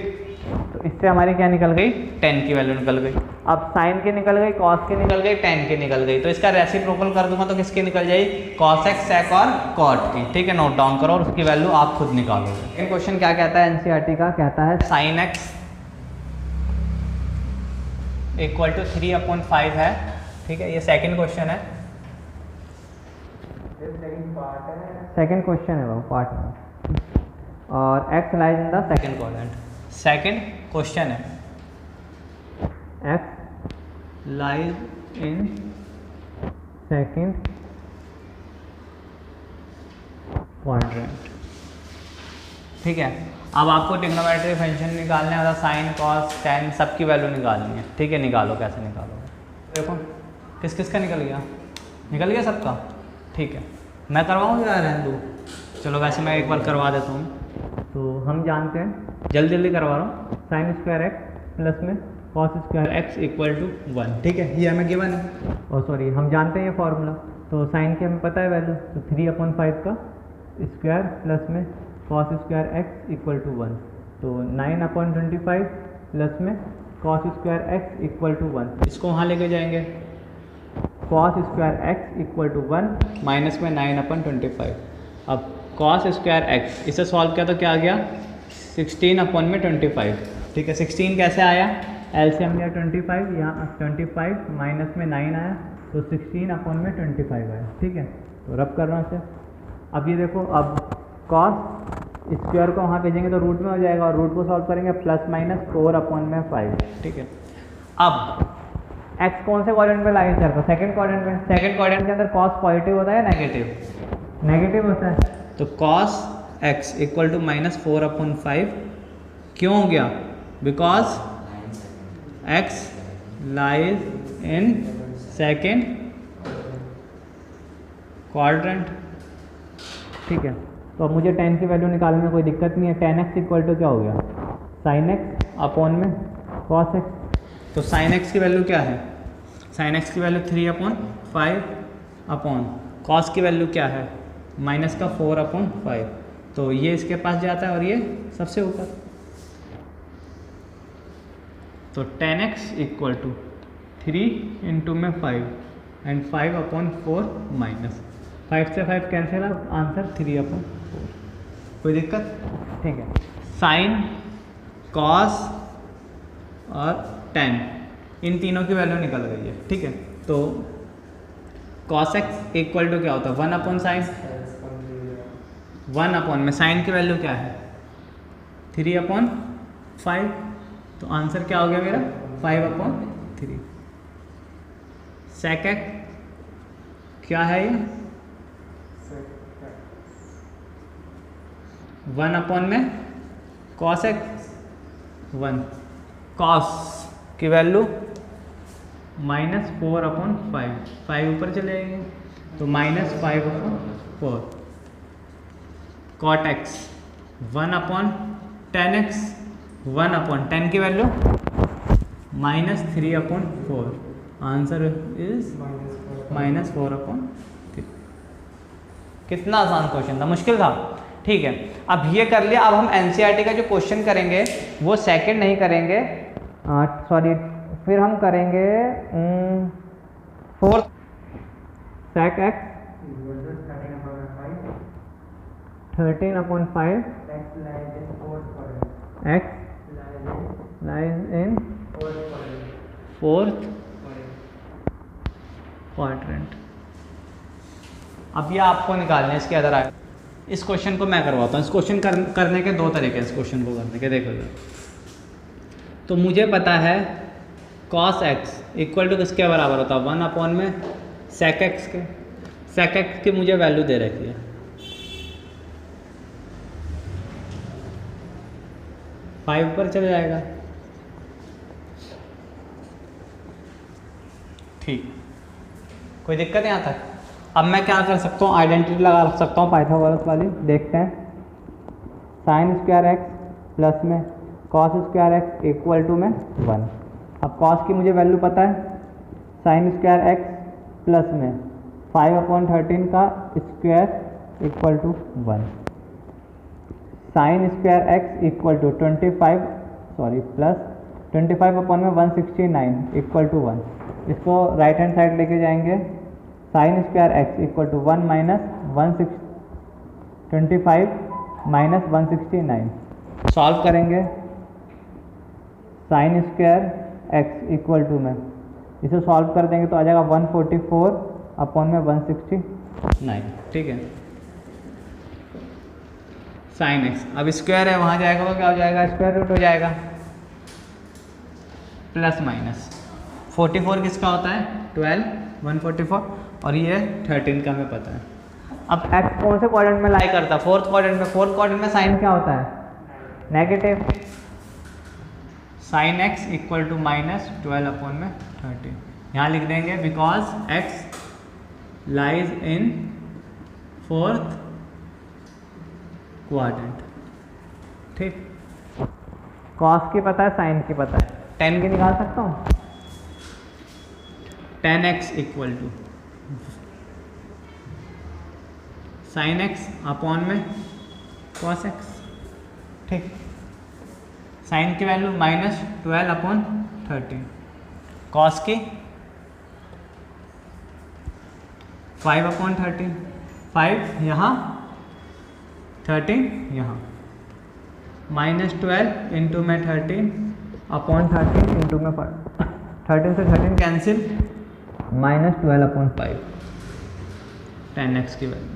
तो इससे हमारी क्या निकल गई, tan की वैल्यू निकल गई। अब sin की निकल गई, cos की निकल गई, tan की निकल गई, तो इसका रेसिप्रोकल कर दूंगा तो किसकी निकल जाएगी, cos x sec और cot की, ठीक है, नोट डाउन करो और उसकी वैल्यू आप खुद निकालोगे। ये क्वेश्चन क्या कहता है एनसीईआरटी का, कहता है sin x इक्वल टू 3/5 है, ठीक है, ये सेकंड क्वेश्चन है। सेकेंड क्वेश्चन है वो पार्ट में, और x lies in the second quadrant. Second question है x lies in second quadrant. ठीक है, अब आपको ट्रिग्नोमेट्रिक फंक्शन निकालने वाला साइन कॉस टेन सबकी वैल्यू निकालनी है। ठीक है, निकालो, कैसे निकालोगे? देखो किस किस का निकल गया सबका। ठीक है, मैं करवाऊँ या रहने दूँ? चलो वैसे मैं एक बार करवा देता हूँ। तो हम जानते हैं, जल्दी जल्दी करवा रहा हूँ, साइन स्क्वायर एक्स प्लस में cos square x equal to 1। ठीक है, ये हमें गिवन है, और सॉरी हम जानते हैं ये फॉर्मूला। तो साइन की हमें पता है वैल्यू, तो 3/5 का स्क्वायर प्लस में cos square x equal to 1, तो 9/25 प्लस में cos square x equal to 1। इसको वहाँ लेके जाएंगे, cos square x equal to 1 minus में 9/25। अब कॉस स्क्वायर एक्स इसे सॉल्व किया तो क्या आ गया? 16/25। ठीक है, 16 कैसे आया? एलसीएम लिया 25, यहाँ 25 माइनस में 9 आया, तो 16/25 आया। ठीक है, तो रब करना इसे। अब ये देखो, अब कॉस स्क्वायर को वहाँ भेजेंगे तो रूट में हो जाएगा, और रूट को सॉल्व करेंगे प्लस माइनस 4/5। ठीक है, अब एक्स कौन से क्वाड्रेंट में लाइन चल रहा है? सेकंड क्वाड्रेंट में। सेकंड क्वाड्रेंट के अंदर कॉस पॉजिटिव होता है या नेगेटिव? नेगेटिव होता है, तो कॉस एक्स इक्वल टू -4/5 क्यों हो गया? Because x lies in second quadrant. ठीक है, तो अब मुझे tan की वैल्यू निकालने में कोई दिक्कत नहीं है। tan x इक्वल टू क्या हो गया? sin x अपॉन में cos x। तो sin x की वैल्यू क्या है? sin x की वैल्यू 3/5 अपॉन cos की वैल्यू क्या है? माइनस का 4/5। तो ये इसके पास जाता है और ये सबसे ऊपर, तो tan x equal to 3 into में 5 एंड 5/4 माइनस 5 से 5 कैंसिल, आंसर 3/4। कोई दिक्कत? ठीक है, साइन कॉस और tan इन तीनों की वैल्यू निकल गई है। ठीक है, तो कॉस एक्स इक्वल टू क्या होता है? 1/sin, 1 में साइन की वैल्यू क्या है? 3/5, तो आंसर क्या हो गया मेरा? 5/3। सेक एक्स क्या है ये? 1 में कॉस एक्स 1, कॉस की वैल्यू -4/5, 5 ऊपर चले जाएंगे तो -5/4। कॉट एक्स 1/tan x, 1/10 की वैल्यू -3/4, आंसर इज -4/3। कितना आसान क्वेश्चन था, मुश्किल था? ठीक है, अब ये कर लिया। अब हम एनसीईआरटी का जो क्वेश्चन करेंगे वो सेकंड नहीं करेंगे, सॉरी, फिर हम करेंगे fourth. Sec x 13/5 x lies in fourth quadrant. अब ये आपको निकालना है, इसके अंदर आए। इस क्वेश्चन को मैं करवाता हूँ। इस क्वेश्चन करने के दो तरीके हैं। इस क्वेश्चन को करने के देखो, तो मुझे पता है cos x इक्वल टू किसके बराबर होता है? 1 में sec x के। sec x की मुझे वैल्यू दे रखी है 5 पर चले जाएगा। ठीक, कोई दिक्कत यहाँ तक? अब मैं क्या कर सकता हूँ? आइडेंटिटी लगा सकता हूँ पाइथागोरस वाली। देखते हैं, साइन स्क्वायर एक्स प्लस में cos square x equal to में 1। अब कॉस की मुझे वैल्यू पता है, साइन स्क्वायर एक्स प्लस में 5/13 का square equal to 1। Sine square x equal to 25, sorry plus 25/169 equal to 1। इसको राइट हैंड साइड लेके जाएंगे, sine square x equal to 1 minus 25 minus 169। Solve करेंगे, sine square x equal to में इसे सॉल्व कर देंगे तो आ जाएगा 144/169। 9, ठीक है। साइन एक्स, अब स्क्वायर है वहाँ जाएगा वो क्या हो जाएगा, स्क्वायर रूट हो जाएगा, प्लस माइनस 44 किसका होता है, 12, 144, और ये 13 का हमें पता है। अब एक्स कौन से क्वाड्रेंट में लाई करता है, फोर्थ क्वाड्रेंट में। फोर्थ क्वाड्रेंट में साइन क्या होता है, negative. Sine x equal to -12/13, यहाँ लिख देंगे because x lies in fourth quadrant, ठीक। कॉस की पता है, साइन की पता है, टेन की निकाल सकता हूँ। tan x equal to sine x upon में cos x, ठीक। साइन की वैल्यू -12/13, कॉस की 5/13, 5 यहाँ 13 यहाँ, -12 इंटू में 13 अपॉन 13 इंटू में 13 से 13 कैंसिल, -12/5 tan x की वैल्यू।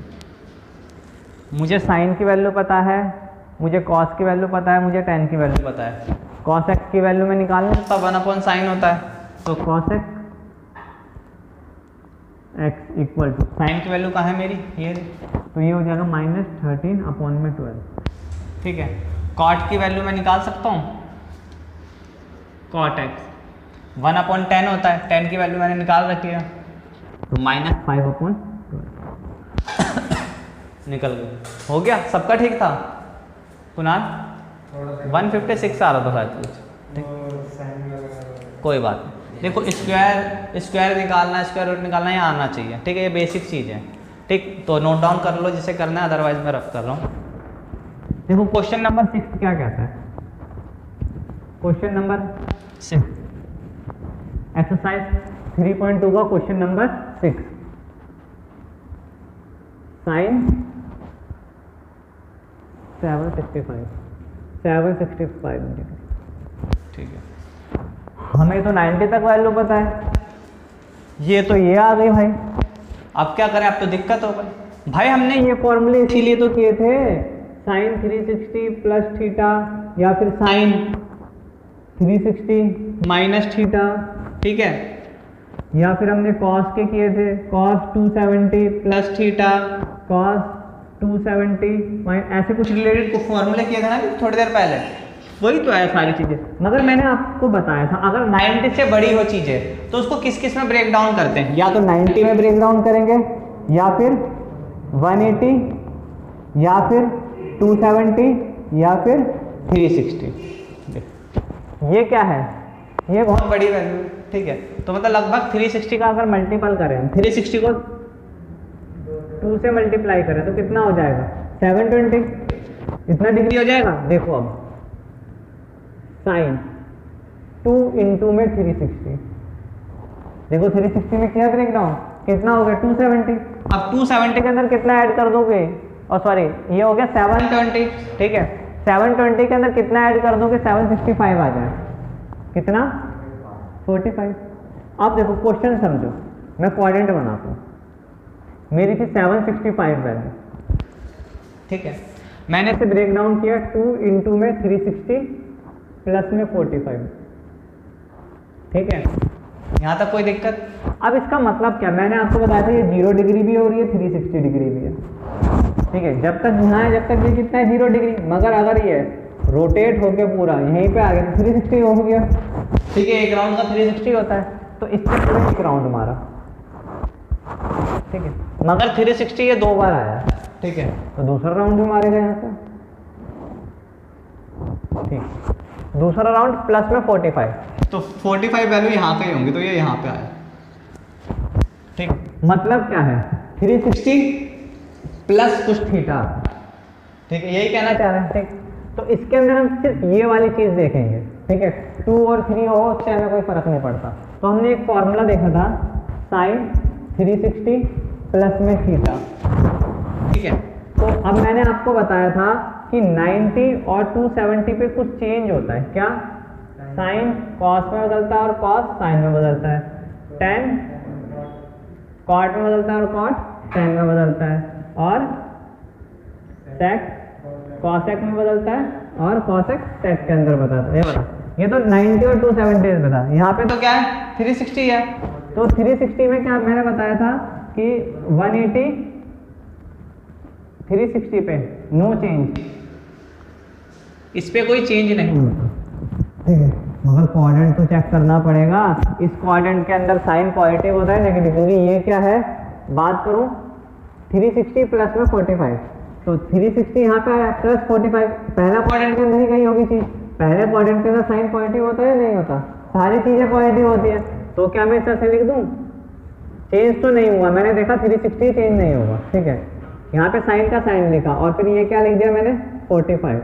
मुझे साइन की वैल्यू पता है, मुझे कॉस की वैल्यू पता है, मुझे tan की वैल्यू पता है। cos x की वैल्यू में निकालना है तब 1/sin होता है, तो cos x equal to sine की वैल्यू कहाँ है मेरी, ये, तो ये हो जाएगा -13/12, ठीक है। cot की वैल्यू मैं निकाल सकता हूँ, cot x 1/10 होता है, 10 की वैल्यू मैंने निकाल रखी है, तो -5/12 निकल गया, हो गया। सबका ठीक था कुनाल, 156 आ रहा था शायद कुछ, ठीक, कोई बात नहीं। देखो स्क्वायर निकालना, स्क्वायर रूट निकालना यहाँ आना चाहिए, ठीक है, ये बेसिक चीज़ है, ठीक। तो नोट डाउन कर लो जिसे करना है, अदरवाइज मैं रफ कर रहा हूँ। देखो क्वेश्चन नंबर 6 क्या कहता है, क्वेश्चन नंबर 6 एक्सरसाइज 3.2 का क्वेश्चन नंबर 6, साइन 765 ठीक है। हमें तो 90 तक वैल्यू पता है, ये तो ये आ गई भाई, अब क्या करें, अब तो दिक्कत हो गई भाई। हमने ये फॉर्मूले इसीलिए तो किए थे, साइन 360 प्लस थीटा, या फिर साइन 360 माइनस थीटा, ठीक है, या फिर हमने कॉस के किए थे, कॉस 270 प्लस थीटा, कॉस 270 ऐसे कुछ रिलेटेड को फॉर्मूले किए थे ना थोड़ी देर पहले, वही तो है सारी चीज़ें। मगर मैंने आपको बताया था अगर 90 से बड़ी हो चीज़ें तो उसको किस किस में ब्रेक डाउन करते हैं, या तो 90 में ब्रेक डाउन करेंगे, या फिर 180, या फिर 270, या फिर 360। ये क्या है, ये बहुत बड़ी वैल्यू, ठीक है। तो मतलब लगभग 360 का अगर मल्टीपल करें, 360 को 2 से मल्टीप्लाई करें तो कितना हो जाएगा, 720, इतना डिग्री हो जाएगा। देखो अब साइन 2 इंटू में 360, देखो 360 में किया ब्रेक डाउन, कितना हो गया 270। अब 270 के अंदर कितना ऐड कर दोगे, और सॉरी ये हो गया 720, ठीक है। 720 के अंदर कितना ऐड कर दोगे, 765 आ जाए, कितना 45। अब देखो क्वेश्चन समझो, मैं क्वाड्रेंट बनाता हूँ, मेरी थी 765 वैल्यू, ठीक है। मैंने इसे ब्रेक डाउन किया 2 इंटू में 360 प्लस में 45, ठीक है। यहाँ तक कोई दिक्कत। अब इसका मतलब क्या, मैंने आपको बताया था ये 0 डिग्री भी हो रही है, 360 डिग्री भी है, ठीक है। जब तक यहाँ है, जब तक ये कितना है 0 डिग्री, मगर अगर ये रोटेट होके पूरा यहीं पे आ गया तो 360 हो गया, ठीक है। एक राउंड का 360 होता है, तो इससे पूरा एक राउंड मारा, ठीक है। मगर 360 ये 2 बार आया, ठीक है, तो दूसरा राउंड भी मारेगा यहाँ से, ठीक। दूसरा राउंड प्लस में 45, तो 45 वैल्यू यहाँ पे होंगी, तो ये यहाँ पे आया, ठीक। मतलब क्या है 360 प्लस कुछ थीटा, ठीक है, यही कहना चाह रहे हैं, ठीक। तो इसके अंदर हम सिर्फ ये वाली चीज़ देखेंगे, ठीक है। 2 और 3 हो उससे हमें कोई फर्क नहीं पड़ता। तो हमने एक फॉर्मूला देखा था, साइन 360 प्लस में थीटा, ठीक है। तो अब मैंने आपको बताया था कि 90 और 270 पे कुछ चेंज होता है, क्या, साइन कॉस में बदलता है और कॉस साइन में बदलता है, tan कॉट में बदलता है और कॉट tan में बदलता है, और sec cosec में बदलता है, और cosec sec के अंदर बदलता है। ये बता, ये तो 90 और 270 बता, यहाँ पे तो क्या है 360 है। तो 360 में क्या मैंने बताया था कि 180 360 पे नो चेंज, इस पे कोई चेंज नहीं, ठीक है। मगर क्वाड्रेंट तो चेक करना पड़ेगा, इस क्वाड्रेंट के अंदर साइन पॉजिटिव होता है नेगेटिव, क्योंकि ये क्या है, बात करूं 360 प्लस में 45, तो 360 यहाँ पे है प्लस 45, पहला क्वाड्रेंट के अंदर ही कहीं होगी चीज, पहले क्वाड्रेंट के अंदर साइन पॉजिटिव होता है नहीं होता, सारी चीजें पॉजिटिव होती है। तो क्या मैं इस तरह से लिख दूं, चेंज तो नहीं हुआ, मैंने देखा 360 चेंज नहीं होगा, ठीक है। यहाँ पे साइन का साइन लिखा, और फिर ये क्या लिख दिया मैंने 45,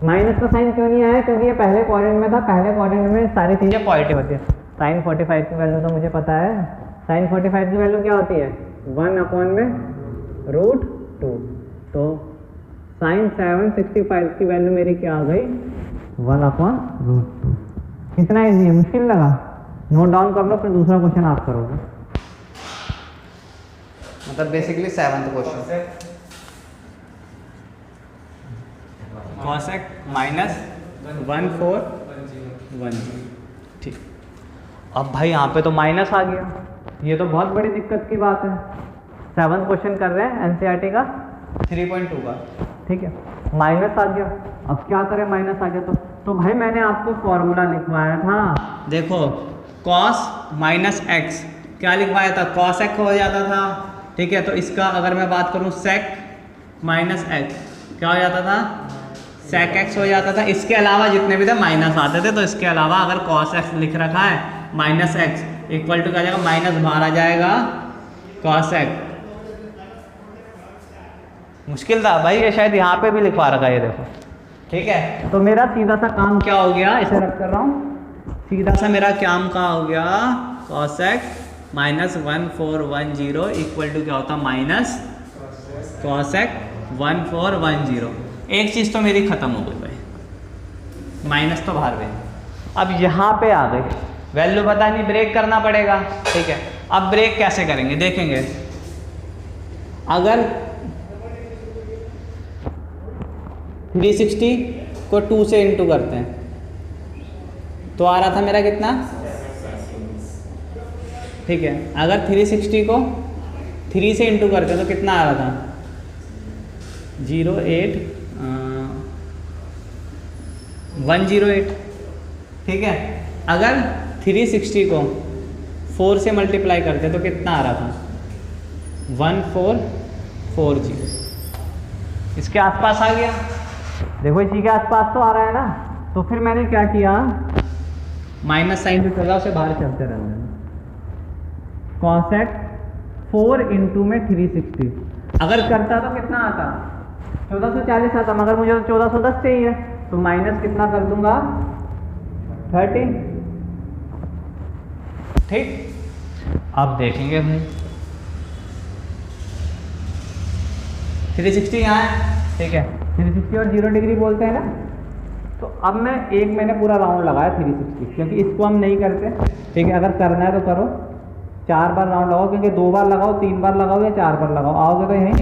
माइनस का साइन क्यों नहीं आया, क्योंकि ये पहले क्वाड्रेंट में था, पहले क्वाड्रेंट में सारी चीज़ें पॉजिटिव होती है। साइन 45 की वैल्यू तो मुझे पता है, साइन 45 की वैल्यू क्या होती है 1/√2, तो साइन 765 की वैल्यू मेरी क्या आ गई 1/√2। कितना ईजी है, मुश्किल लगा, नोट डाउन कर लो, फिर दूसरा क्वेश्चन आप करोगे, मतलब बेसिकली 7th क्वेश्चन cosec -1410, ठीक। अब भाई यहाँ पे तो माइनस आ गया, ये तो बहुत बड़ी दिक्कत की बात है। 7th क्वेश्चन कर रहे हैं एनसीईआरटी का 3.2 का, ठीक है, माइनस आ गया। अब क्या करें, माइनस आ गया तो भाई मैंने आपको फॉर्मूला लिखवाया था, देखो cos -x क्या लिखवाया था, cos x हो जाता था, ठीक है। तो इसका अगर मैं बात करूँ sec -x क्या हो जाता था, sec x हो जाता था। इसके अलावा जितने भी थे माइनस आते थे, तो इसके अलावा अगर cos x लिख रखा है -x इक्वल टू क्या जाएगा, माइनस बाहर आ जाएगा cos x। मुश्किल था भाई, ये शायद यहाँ पे भी लिखवा रखा है, ये देखो, ठीक है। तो मेरा सीधा सा काम क्या हो गया, इसे रख कर रहा हूँ, सीधा सा मेरा काम क्या हो गया, cos x -1410 इक्वल टू क्या होता, माइनस cos x 1410। एक चीज़ तो मेरी खत्म हो गई भाई, माइनस तो बाहर गई। अब यहाँ पे आ गई वैल्यू, पता नहीं, ब्रेक करना पड़ेगा, ठीक है। अब ब्रेक कैसे करेंगे देखेंगे, अगर 360 को 2 से इंटू करते हैं तो आ रहा था मेरा कितना, ठीक है। अगर 360 को 3 से इंटू करते हैं तो कितना आ रहा था 108, ठीक है। अगर 360 को 4 से मल्टीप्लाई करते हैं तो कितना आ रहा था 1440, इसके आसपास आ गया, देखो इसी के आसपास तो आ रहा है ना। तो फिर मैंने क्या किया, माइनस साइन जो चला उसे बाहर चलते रहना, cos x 4 इंटू में 360 अगर करता तो कितना आता 1440 आता, मगर मुझे तो 1410 चाहिए, तो माइनस कितना कर दूंगा 30, ठीक। अब देखेंगे भाई 360 यहाँ है, ठीक है, 360 और 0 डिग्री बोलते हैं ना। तो अब मैंने पूरा राउंड लगाया 360, क्योंकि इसको हम नहीं करते, ठीक है। अगर करना है तो करो, 4 बार राउंड लगाओ, क्योंकि 2 बार लगाओ, 3 बार लगाओ या 4 बार लगाओ, आओगे तो यहीं,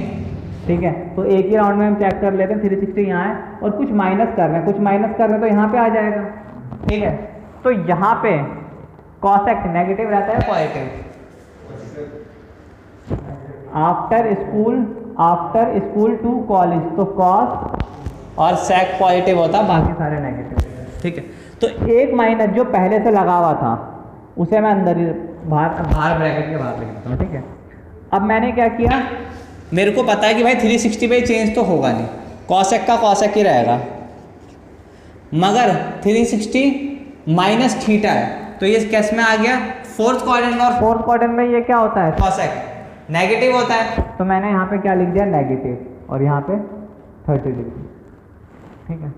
ठीक है। तो एक ही राउंड में हम चेक कर लेते हैं, 360 यहाँ है और कुछ माइनस कर रहे हैं, कुछ माइनस कर रहे हैं तो यहाँ पे आ जाएगा, ठीक है। तो यहाँ पे cos x नेगेटिव रहता है positive, after school to college, तो cos और sec पॉजिटिव होता, बाकी सारे नेगेटिव, ठीक है। तो एक माइनस जो पहले से लगा हुआ था उसे मैं अंदर ही बाहर ब्रैकेट के बाहर लिख देता हूँ, ठीक है। अब मैंने क्या किया, मेरे को पता है कि भाई 360 पे चेंज तो होगा नहीं, cos x का cos x ही रहेगा, मगर 360 माइनस थीटा है, तो ये कैस में आ गया 4th क्वाड्रेंट में, और 4th क्वाड्रेंट में ये क्या होता है cos x नेगेटिव होता है, तो मैंने यहाँ पे क्या लिख दिया नेगेटिव, और यहाँ पे 30 डिग्री, ठीक है।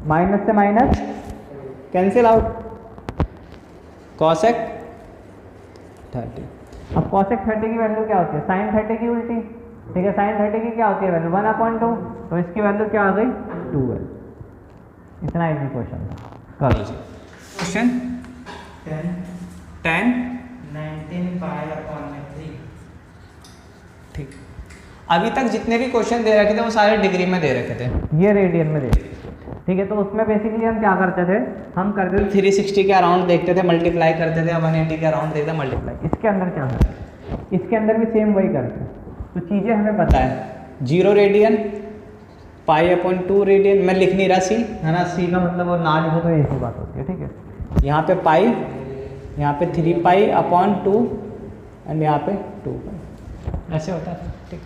माइनस से minus cancel out, cos x 30। अब cos x 30 की वैल्यू क्या होती है, sin 30 की उल्टी, ठीक है। sin 30 की क्या होती है वैल्यू 1/2, तो इसकी वैल्यू क्या आ गई 12। इतना इजी क्वेश्चन था, करो जी। क्वेश्चन 10 19 पाई/3, अभी तक जितने भी क्वेश्चन दे रखे थे वो सारे डिग्री में दे रखे थे, ये रेडियन में दे रखे थे, ठीक है। तो उसमें बेसिकली हम क्या करते थे, हम करते थे 360 के अराउंड देखते थे, मल्टीप्लाई करते थे, 180 के अराउंड देखते थे मल्टीप्लाई। इसके अंदर क्या है, इसके अंदर भी सेम वही करते हैं। तो चीज़ें हमें पता है, 0 रेडियन, π/2 रेडियन, मैं लिख नहीं रहा सी, है ना, सी का मतलब वो ना लिखो तो ऐसी बात होती है, ठीक है। यहाँ पे पाई, यहाँ पे 3π/2 एंड यहाँ पे 2π, ऐसे होता है, ठीक।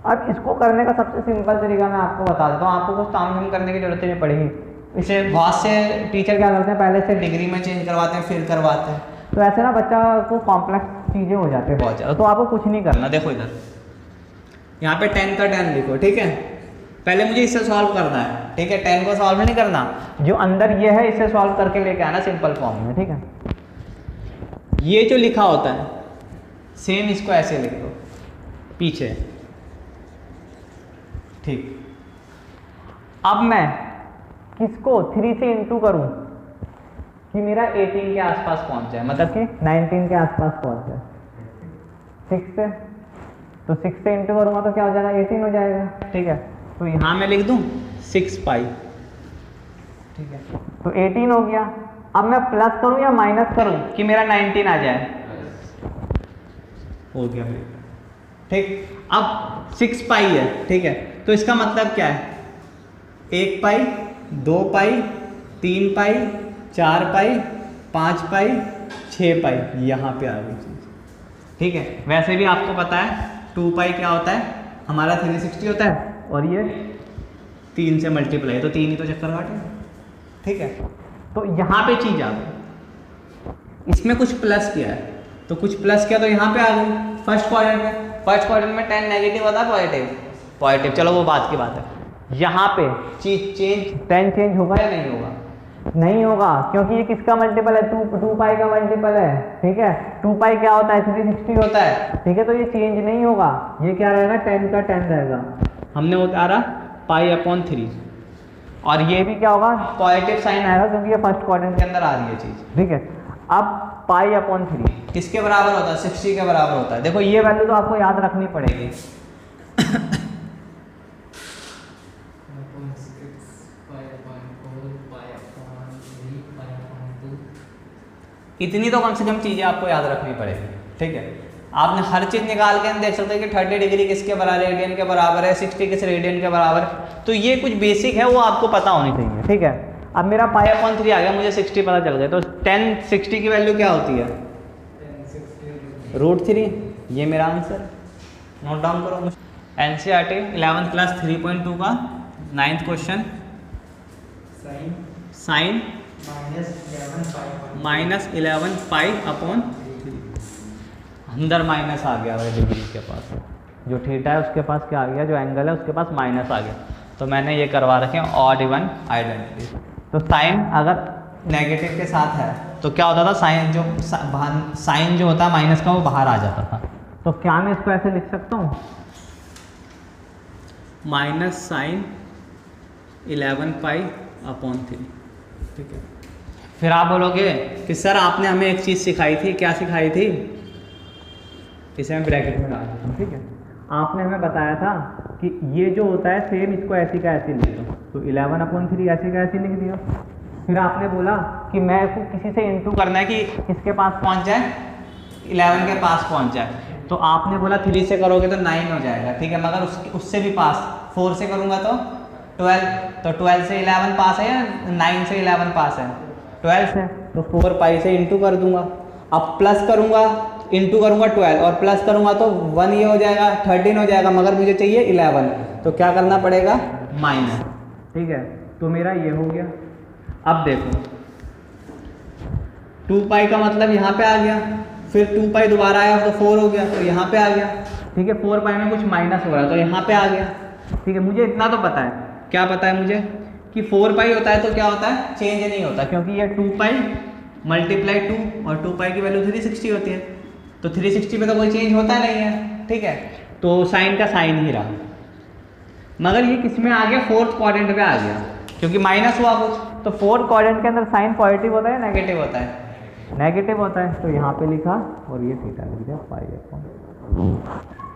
अब इसको करने का सबसे सिंपल तरीका मैं आपको बता देता हूँ, आपको कुछ ताम करने की जरूरत नहीं पड़ेगी। इसे बहुत से टीचर क्या करते हैं, पहले से डिग्री में चेंज करवाते हैं फिर करवाते हैं, तो ऐसे ना बच्चा को कॉम्प्लेक्स चीज़ें हो जाती है बहुत ज़्यादा। तो आपको कुछ नहीं करना, देखो इधर यहाँ पे 10 का 10 लिखो, ठीक है। पहले मुझे इससे सॉल्व करना है, ठीक है, 10 को सॉल्व नहीं करना, जो अंदर ये है इसे सॉल्व करके लेके आना सिंपल फॉर्म में, ठीक है। ये जो लिखा होता है सेम इसको ऐसे लिख दो पीछे, ठीक। अब मैं किसको 3 से इंटू करूं कि मेरा 18 के आसपास पहुंच जाए, मतलब कि 19 के आसपास पहुंच जाए, 6 से, तो 6 से इंटू करूंगा तो क्या हो जाएगा, 18 हो जाएगा, ठीक है। तो यहाँ मैं लिख दूं 6π, ठीक है, तो 18 हो गया। अब मैं प्लस करूं या माइनस करूं कि मेरा 19 आ जाए, हो गया, ठीक। अब 6π है, ठीक है, तो इसका मतलब क्या है, 1π, 2π, 3π, 4π, 5π, 6π, यहाँ पे आ गई चीज़, ठीक है। वैसे भी आपको पता है 2π क्या होता है, हमारा 360 होता है, और ये 3 से मल्टीप्लाई, तो 3 ही तो चक्कर काटेगा, ठीक है। तो यहाँ पे चीज़ आ गई, इसमें कुछ प्लस किया है, तो कुछ प्लस किया तो यहाँ पे आ गई फर्स्ट क्वाड्रेंट में। फर्स्ट क्वाड्रेंट में 10 नेगेटिव होता है, पॉजिटिव, चलो वो बात की बात है। यहाँ पे चीज चेंज, 10 चेंज होगा या नहीं होगा, नहीं होगा, क्योंकि ये किसका मल्टीपल है, 2π का मल्टीपल है, ठीक है। 2π क्या होता है, 360 होता है, ठीक है। तो ये चेंज नहीं होगा, ये क्या रहेगा, 10 का 10 रहेगा, हमने उतारा π/3, और ये भी क्या होगा, पॉजिटिव साइन आएगा, क्योंकि ये फर्स्ट क्वाड्रेंट के अंदर आ रही है चीज, ठीक है। अब π/3 किसके बराबर होता है, 60 के बराबर होता है। देखो ये वैल्यू तो आपको याद रखनी पड़ेगी, इतनी तो कम से कम चीज़ें आपको याद रखनी पड़ेगी, ठीक है। आपने हर चीज़ निकाल के देख सकते हैं कि 30 डिग्री किसके बराबर, रेडियन के बराबर है, 60 किस रेडियन के बराबर, तो ये कुछ बेसिक है वो आपको पता होनी चाहिए, ठीक है। अब मेरा π/3 आ गया, मुझे 60 पता चल गया, तो 10 60 की वैल्यू क्या होती है, √3, ये मेरा आंसर, नोट डाउन करो। NCERT 11th क्लास 3.2 का 9th क्वेश्चन, साइन -11π/3, अंदर माइनस आ गया भाई, डिग्री के पास जो थीटा है उसके पास क्या आ गया, जो एंगल है उसके पास माइनस आ गया, तो मैंने ये करवा रखे हैं ऑड इवन आइडेंटिटी। तो साइन अगर नेगेटिव के साथ है तो क्या होता था, साइन जो होता है माइनस का वो बाहर आ जाता था। तो क्या मैं इसको ऐसे लिख सकता हूँ, -sin 11π/3, ठीक है। फिर आप बोलोगे कि सर आपने हमें एक चीज़ सिखाई थी, क्या सिखाई थी, इसे मैं ब्रैकेट में डाल देता हूँ, ठीक है। आपने हमें बताया था कि ये जो होता है सेम इसको ऐसी का ऐसी लिख दो, तो 11/3 ऐसी का ऐसी लिख दिया। फिर आपने बोला कि मैं इसको किसी से इंटू करना है कि किसके पास पहुंच जाए, 11 के पास पहुंच जाए, तो आपने बोला 3 से करोगे तो 9 हो जाएगा, ठीक है। मगर उससे भी पास, 4 से करूँगा तो 12, तो 12 से 11 पास है या 9 से 11 पास है, 12 से, तो 4π से इंटू कर दूंगा। अब प्लस करूँगा, इंटू करूँगा 12 और प्लस करूँगा तो 1 ये हो जाएगा, 13 हो जाएगा, मगर मुझे चाहिए 11, तो क्या करना पड़ेगा, माइनस, ठीक है। तो मेरा ये हो गया। अब देखो 2π का मतलब यहाँ पे आ गया, फिर 2π दोबारा आया तो 4 हो गया, तो यहाँ पे आ गया, ठीक है। 4π में कुछ माइनस हो रहा है तो यहाँ पे आ गया, ठीक है। मुझे इतना तो पता है, क्या पता है मुझे कि 4π होता है तो क्या होता है, चेंज नहीं होता, क्योंकि ये 2π × 2 और 2π की वैल्यू 360 होती है, तो 360 में तो कोई चेंज होता नहीं है, ठीक है। तो साइन का साइन ही रहा, मगर ये किस में आ गया, 4th क्वाड्रेंट में आ गया, क्योंकि माइनस हुआ कुछ, तो 4th क्वाड्रेंट के अंदर साइन पॉजिटिव होता है नेगेटिव होता है, नेगेटिव होता है, तो यहाँ पे लिखा और ये थीटा लिख दिया, π/,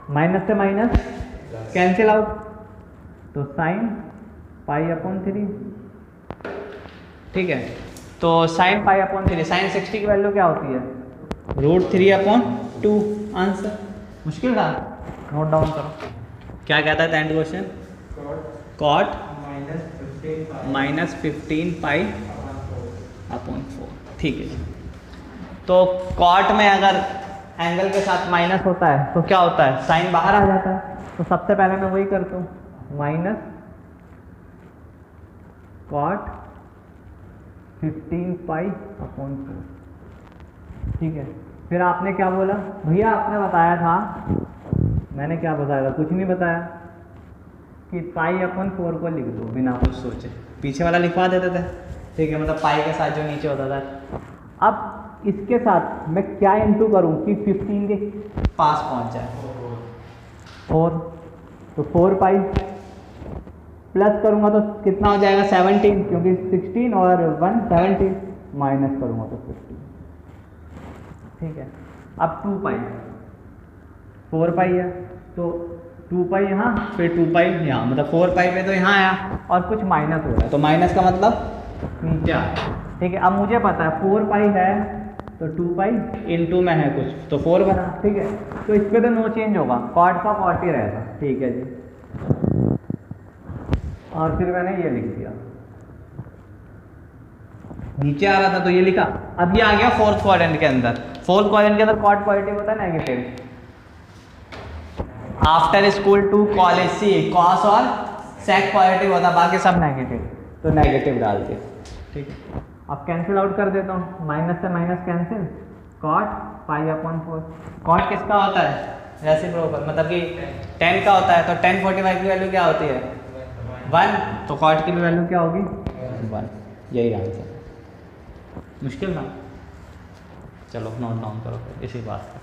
माइनस से माइनस कैंसिल आउट, तो साइन पाई अपॉन 3, ठीक है। तो साइन पाई अपॉन 3, साइन 60 की वैल्यू क्या होती है? √3/2 आंसर। मुश्किल था, नोट डाउन करो। क्या कहता है 10th क्वेश्चन? कॉट -15 पाई अपॉन 4, ठीक है। तो कॉट में अगर एंगल के साथ माइनस होता है तो क्या होता है? साइन बाहर आ जाता है। तो सबसे पहले मैं वही करता हूँ, माइनस कॉट 15 पाई अपॉन 4, ठीक है। फिर आपने क्या बोला भैया? आपने बताया था, मैंने क्या बताया था? कुछ नहीं बताया, कि पाई अपॉन 4 को लिख दो बिना कुछ सोचे, पीछे वाला लिखवा देते थे, ठीक है। मतलब पाई के साथ जो नीचे होता था। अब इसके साथ मैं क्या इंटू करूँ कि 15 के पास पहुँच जाए? 4, तो 4 पाई प्लस करूँगा तो कितना हो जाएगा? 17, क्योंकि 16 और 1 17, माइनस करूँगा तो 15, ठीक है। अब 2 पाई, 4 पाई है तो 2 पाई यहाँ, फिर 2 पाई यहाँ, मतलब 4 पाई पे तो यहाँ आया और कुछ माइनस हो रहा है, तो माइनस का मतलब नीचे आ, ठीक है। अब मुझे पता है 4 पाई है तो 2 पाई इनटू में है कुछ, तो 4 बना, ठीक है। तो इस पे तो नो चेंज होगा, कॉट का कॉट ही रहेगा, ठीक है जी। और फिर मैंने ये लिख दिया, नीचे आ रहा था तो ये लिखा। अब ये आ गया फोर्थ क्वाड्रेंट के अंदर। फोर्थ क्वाड्रेंट के अंदर कॉट पॉजिटिव होता है, negative. After school to college C cos और सेक पॉजिटिव होता, बाकी सब नेगेटिव, तो नेगेटिव डाल दिया, ठीक है। अब कैंसिल आउट कर देता हूँ, माइनस से minus cancel, cot pi upon 4। Cot किसका होता है? रेसिप्रोकल, मतलब कि 10 का होता है, तो 10 45 की वैल्यू क्या होती है? 1, तो कॉट की भी वैल्यू क्या होगी? 1, यही आंसर। मुश्किल ना? चलो नोट डाउन करो इसी बात का।